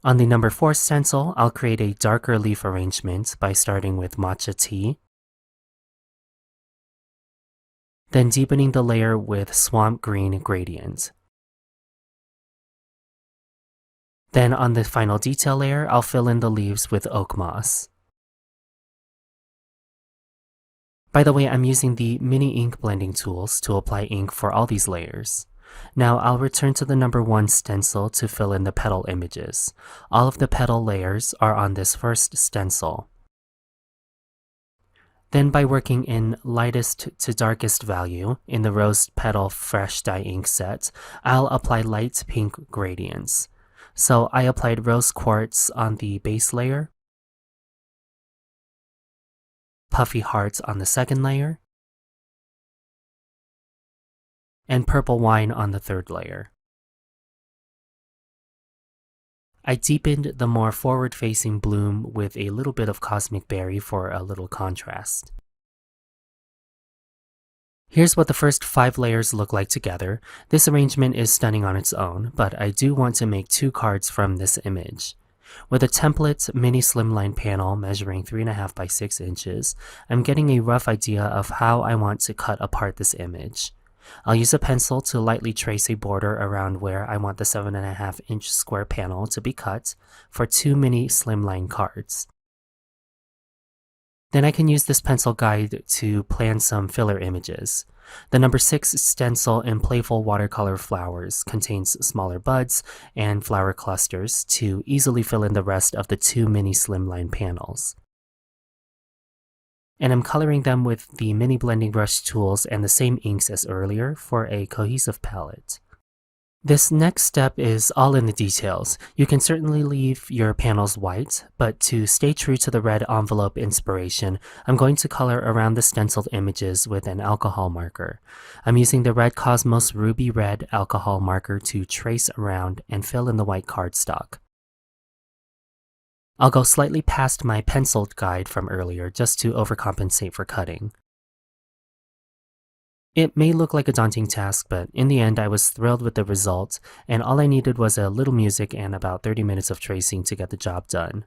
On the number 4 stencil, I'll create a darker leaf arrangement by starting with matcha tea, then deepening the layer with swamp green gradient. Then on the final detail layer, I'll fill in the leaves with oak moss. By the way, I'm using the mini ink blending tools to apply ink for all these layers. Now I'll return to the number 1 stencil to fill in the petal images. All of the petal layers are on this first stencil. Then by working in lightest to darkest value in the rose petal fresh dye ink set, I'll apply light pink gradients. So I applied rose quartz on the base layer, puffy hearts on the second layer, and purple wine on the third layer. I deepened the more forward-facing bloom with a little bit of cosmic berry for a little contrast. Here's what the first 5 layers look like together. This arrangement is stunning on its own, but I do want to make 2 cards from this image. With a template mini slimline panel measuring 3.5 by 6 inches, I'm getting a rough idea of how I want to cut apart this image. I'll use a pencil to lightly trace a border around where I want the 7.5-inch square panel to be cut for 2 mini slimline cards. Then I can use this pencil guide to plan some filler images. The number 6 stencil in Playful Watercolor Flowers contains smaller buds and flower clusters to easily fill in the rest of the 2 mini slimline panels. And I'm coloring them with the mini blending brush tools and the same inks as earlier for a cohesive palette. This next step is all in the details. You can certainly leave your panels white, but to stay true to the red envelope inspiration, I'm going to color around the stenciled images with an alcohol marker. I'm using the Red Cosmos Ruby Red alcohol marker to trace around and fill in the white cardstock. I'll go slightly past my penciled guide from earlier just to overcompensate for cutting. It may look like a daunting task, but in the end I was thrilled with the result, and all I needed was a little music and about 30 minutes of tracing to get the job done.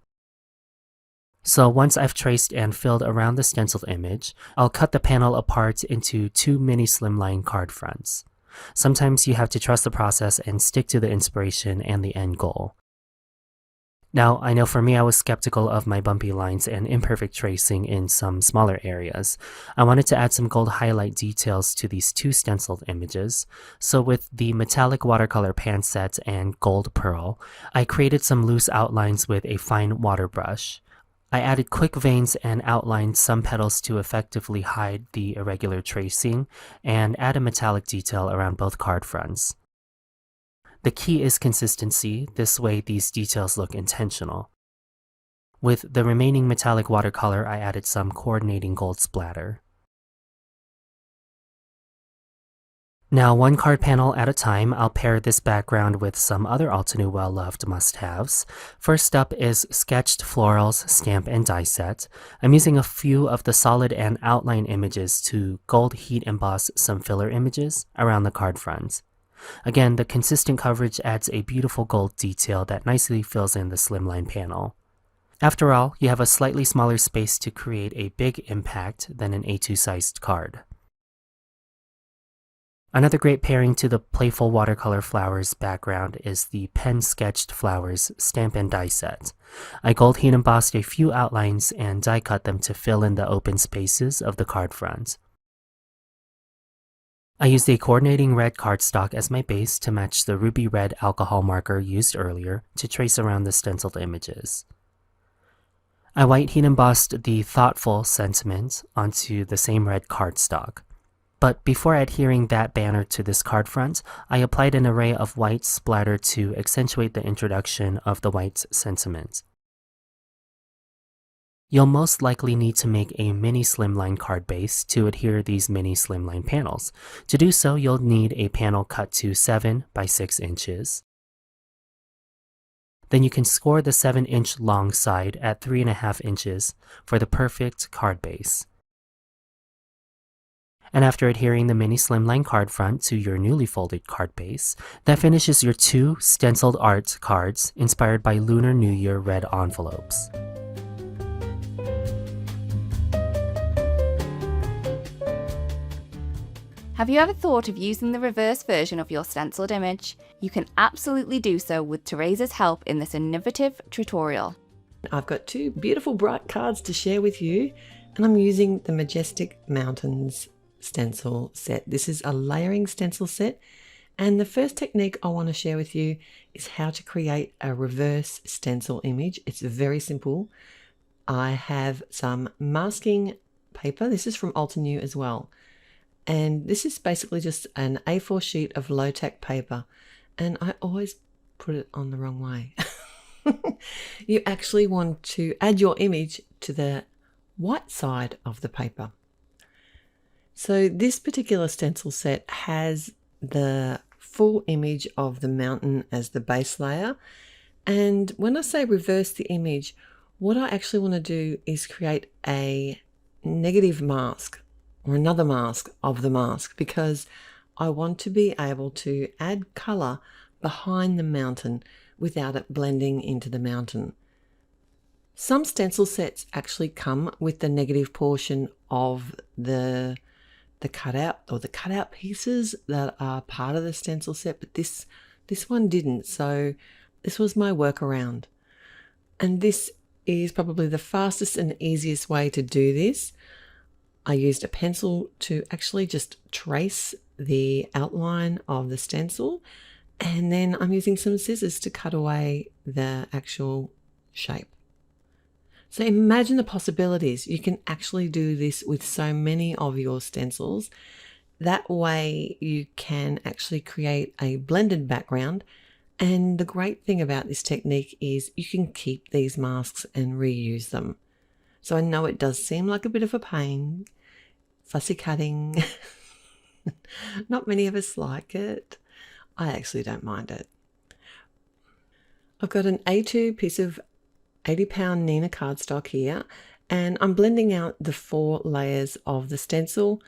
So once I've traced and filled around the stenciled image, I'll cut the panel apart into 2 mini slimline card fronts. Sometimes you have to trust the process and stick to the inspiration and the end goal. Now, I know for me, I was skeptical of my bumpy lines and imperfect tracing in some smaller areas. I wanted to add some gold highlight details to these two stenciled images. So with the metallic watercolor pan set and gold pearl, I created some loose outlines with a fine water brush. I added quick veins and outlined some petals to effectively hide the irregular tracing and add a metallic detail around both card fronts. The key is consistency, this way these details look intentional. With the remaining metallic watercolor, I added some coordinating gold splatter. Now, one card panel at a time, I'll pair this background with some other Altenew well-loved must-haves. First up is Sketched Florals Stamp and Die Set. I'm using a few of the solid and outline images to gold heat emboss some filler images around the card front. Again, the consistent coverage adds a beautiful gold detail that nicely fills in the slimline panel. After all, you have a slightly smaller space to create a big impact than an A2 sized card. Another great pairing to the playful watercolor flowers background is the Pen Sketched Flowers Stamp and Die Set. I gold heat embossed a few outlines and die cut them to fill in the open spaces of the card front. I used a coordinating red cardstock as my base to match the ruby red alcohol marker used earlier to trace around the stenciled images. I white heat embossed the thoughtful sentiment onto the same red cardstock. But before adhering that banner to this card front, I applied an array of white splatter to accentuate the introduction of the white sentiment. You'll most likely need to make a mini slimline card base to adhere these mini slimline panels. To do so, you'll need a panel cut to 7 by 6 inches. Then you can score the 7-inch long side at 3.5 inches for the perfect card base. And after adhering the mini slimline card front to your newly folded card base, that finishes your 2 stenciled art cards inspired by Lunar New Year red envelopes. Have you ever thought of using the reverse version of your stenciled image? You can absolutely do so with Teresa's help in this innovative tutorial. I've got 2 beautiful bright cards to share with you, and I'm using the Majestic Mountains stencil set. This is a layering stencil set, and the first technique I want to share with you is how to create a reverse stencil image. It's very simple. I have some masking paper. This is from Altenew as well. And this is basically just an A4 sheet of low-tack paper. And I always put it on the wrong way. You actually want to add your image to the white side of the paper. So this particular stencil set has the full image of the mountain as the base layer. And when I say reverse the image, what I actually want to do is create a negative mask or another mask of the mask, because I want to be able to add color behind the mountain without it blending into the mountain. Some stencil sets actually come with the negative portion of the cutout or the cutout pieces that are part of the stencil set, but this one didn't, so this was my workaround. And this is probably the fastest and easiest way to do this. I used a pencil to actually just trace the outline of the stencil, and then I'm using some scissors to cut away the actual shape. So imagine the possibilities. You can actually do this with so many of your stencils. That way you can actually create a blended background. And the great thing about this technique is you can keep these masks and reuse them. So I know it does seem like a bit of a pain, fussy cutting. Not many of us like it. I actually don't mind it. I've got an A2 piece of 80-pound Nina cardstock here, and I'm blending out the 4 layers of the stencil.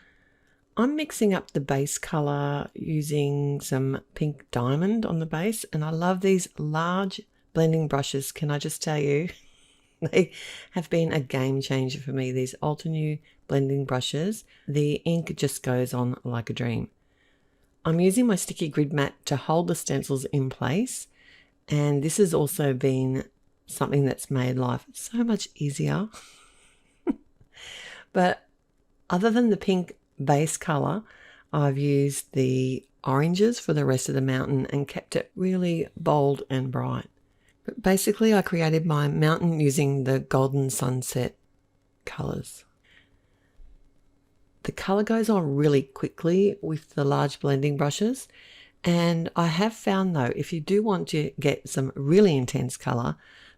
I'm mixing up the base color using some pink diamond on the base, and I love these large blending brushes. Can I just tell you, they have been a game changer for me, these Altenew blending brushes. The ink just goes on like a dream. I'm using my sticky grid mat to hold the stencils in place, and this has also been something that's made life so much easier. But other than the pink base colour, I've used the oranges for the rest of the mountain and kept it really bold and bright. But basically I created my mountain using the golden sunset colours. The colour goes on really quickly with the large blending brushes, and I have found though, if you do want to get some really intense colour,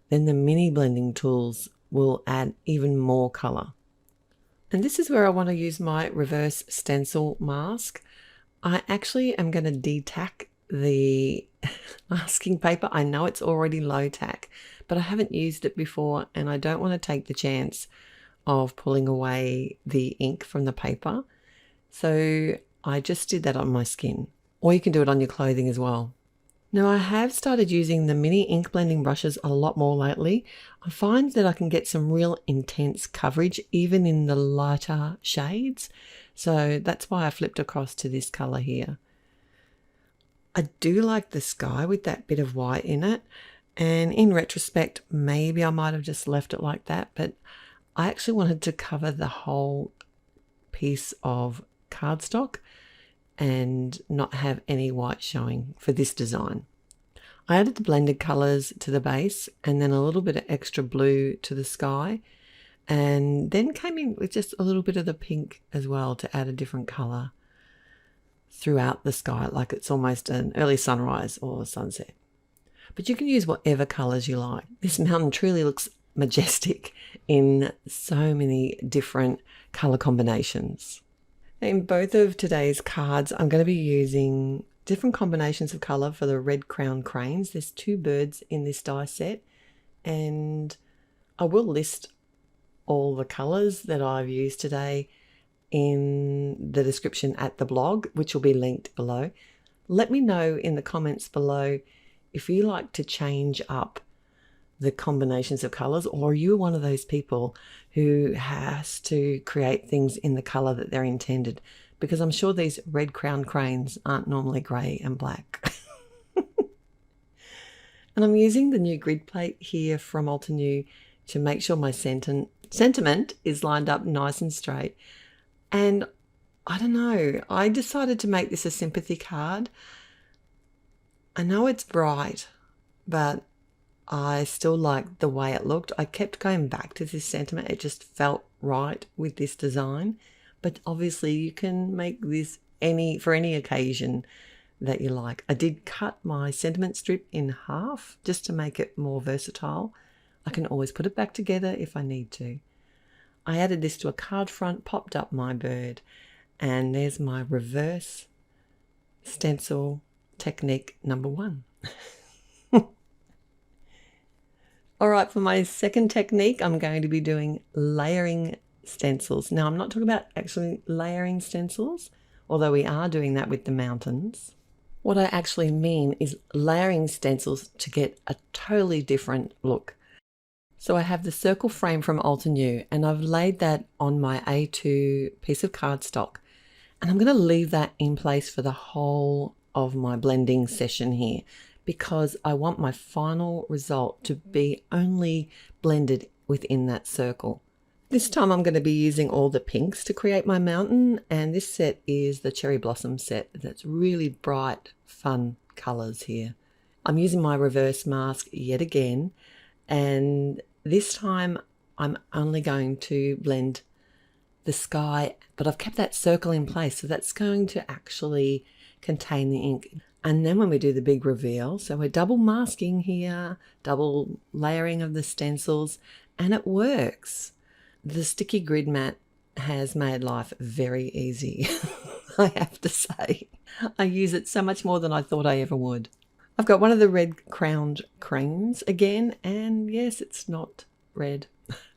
then the mini blending tools will add even more colour. And this is where I want to use my reverse stencil mask. I actually am going to de-tack the masking paper. I know it's already low tack, but I haven't used it before and I don't want to take the chance of pulling away the ink from the paper. So I just did that on my skin, or you can do it on your clothing as well. Now I have started using the mini ink blending brushes a lot more lately. I find that I can get some real intense coverage even in the lighter shades. So that's why I flipped across to this colour here. I do like the sky with that bit of white in it. And in retrospect, maybe I might have just left it like that, but I actually wanted to cover the whole piece of cardstock and not have any white showing for this design. I added the blended colours to the base and then a little bit of extra blue to the sky, and then came in with just a little bit of the pink as well to add a different colour throughout the sky, like it's almost an early sunrise or sunset. But you can use whatever colours you like. This mountain truly looks majestic in so many different colour combinations. In both of today's cards, I'm going to be using different combinations of colour for the red crown cranes. There's 2 birds in this die set, and I will list all the colours that I've used today in the description at the blog, which will be linked below. Let me know in the comments below if you like to change up the combinations of colours, or are you one of those people who has to create things in the colour that they're intended? Because I'm sure these red crown cranes aren't normally grey and black. And I'm using the new grid plate here from Altenew to make sure my sentiment is lined up nice and straight. And I don't know, I decided to make this a sympathy card. I know it's bright, but I still liked the way it looked. I kept going back to this sentiment. It just felt right with this design. But obviously you can make this for any occasion that you like. I did cut my sentiment strip in half just to make it more versatile. I can always put it back together if I need to. I added this to a card front, popped up my bird, and there's my reverse stencil technique number 1. All right, for my second technique, I'm going to be doing layering stencils. Now, I'm not talking about actually layering stencils, although we are doing that with the mountains. What I actually mean is layering stencils to get a totally different look. So I have the circle frame from Altenew, and I've laid that on my A2 piece of cardstock, and I'm going to leave that in place for the whole of my blending session here, because I want my final result to be only blended within that circle. This time I'm going to be using all the pinks to create my mountain, and this set is the Cherry Blossom set. That's really bright, fun colours here. I'm using my reverse mask yet again, and this time I'm only going to blend the sky, but I've kept that circle in place, so that's going to actually contain the ink. And then when we do the big reveal, so we're double masking here, double layering of the stencils, and it works. The sticky grid mat has made life very easy, I have to say. I use it so much more than I thought I ever would. I've got one of the red crowned cranes again, and yes, it's not red,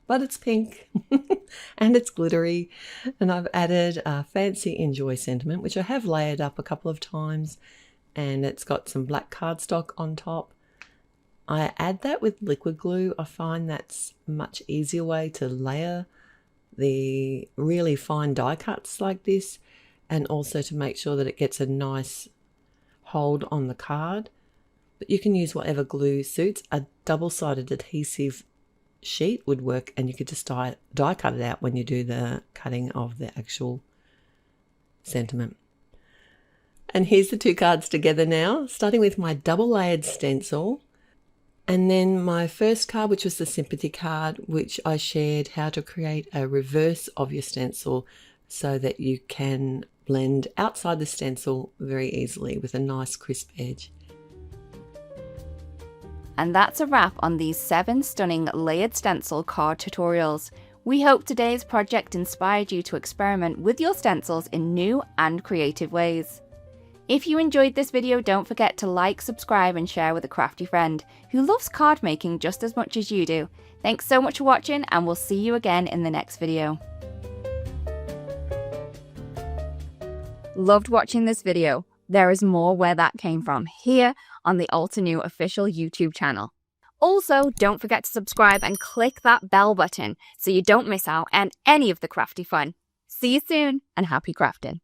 but it's pink and it's glittery. And I've added a fancy Enjoy sentiment, which I have layered up a couple of times, and it's got some black cardstock on top. I add that with liquid glue. I find that's a much easier way to layer the really fine die cuts like this, and also to make sure that it gets a nice hold on the card. But you can use whatever glue suits. A double-sided adhesive sheet would work, and you could just die cut it out when you do the cutting of the actual sentiment. And here's the two cards together now, starting with my double layered stencil, and then my first card, which was the sympathy card, which I shared how to create a reverse of your stencil so that you can blend outside the stencil very easily with a nice crisp edge. And that's a wrap on these 7 stunning layered stencil card tutorials. We hope today's project inspired you to experiment with your stencils in new and creative ways. If you enjoyed this video, don't forget to like, subscribe and share with a crafty friend who loves card making just as much as you do. Thanks so much for watching, and we'll see you again in the next video. Loved watching this video? There is more where that came from here on the Altenew official YouTube channel. Also, don't forget to subscribe and click that bell button so you don't miss out on any of the crafty fun. See you soon and happy crafting.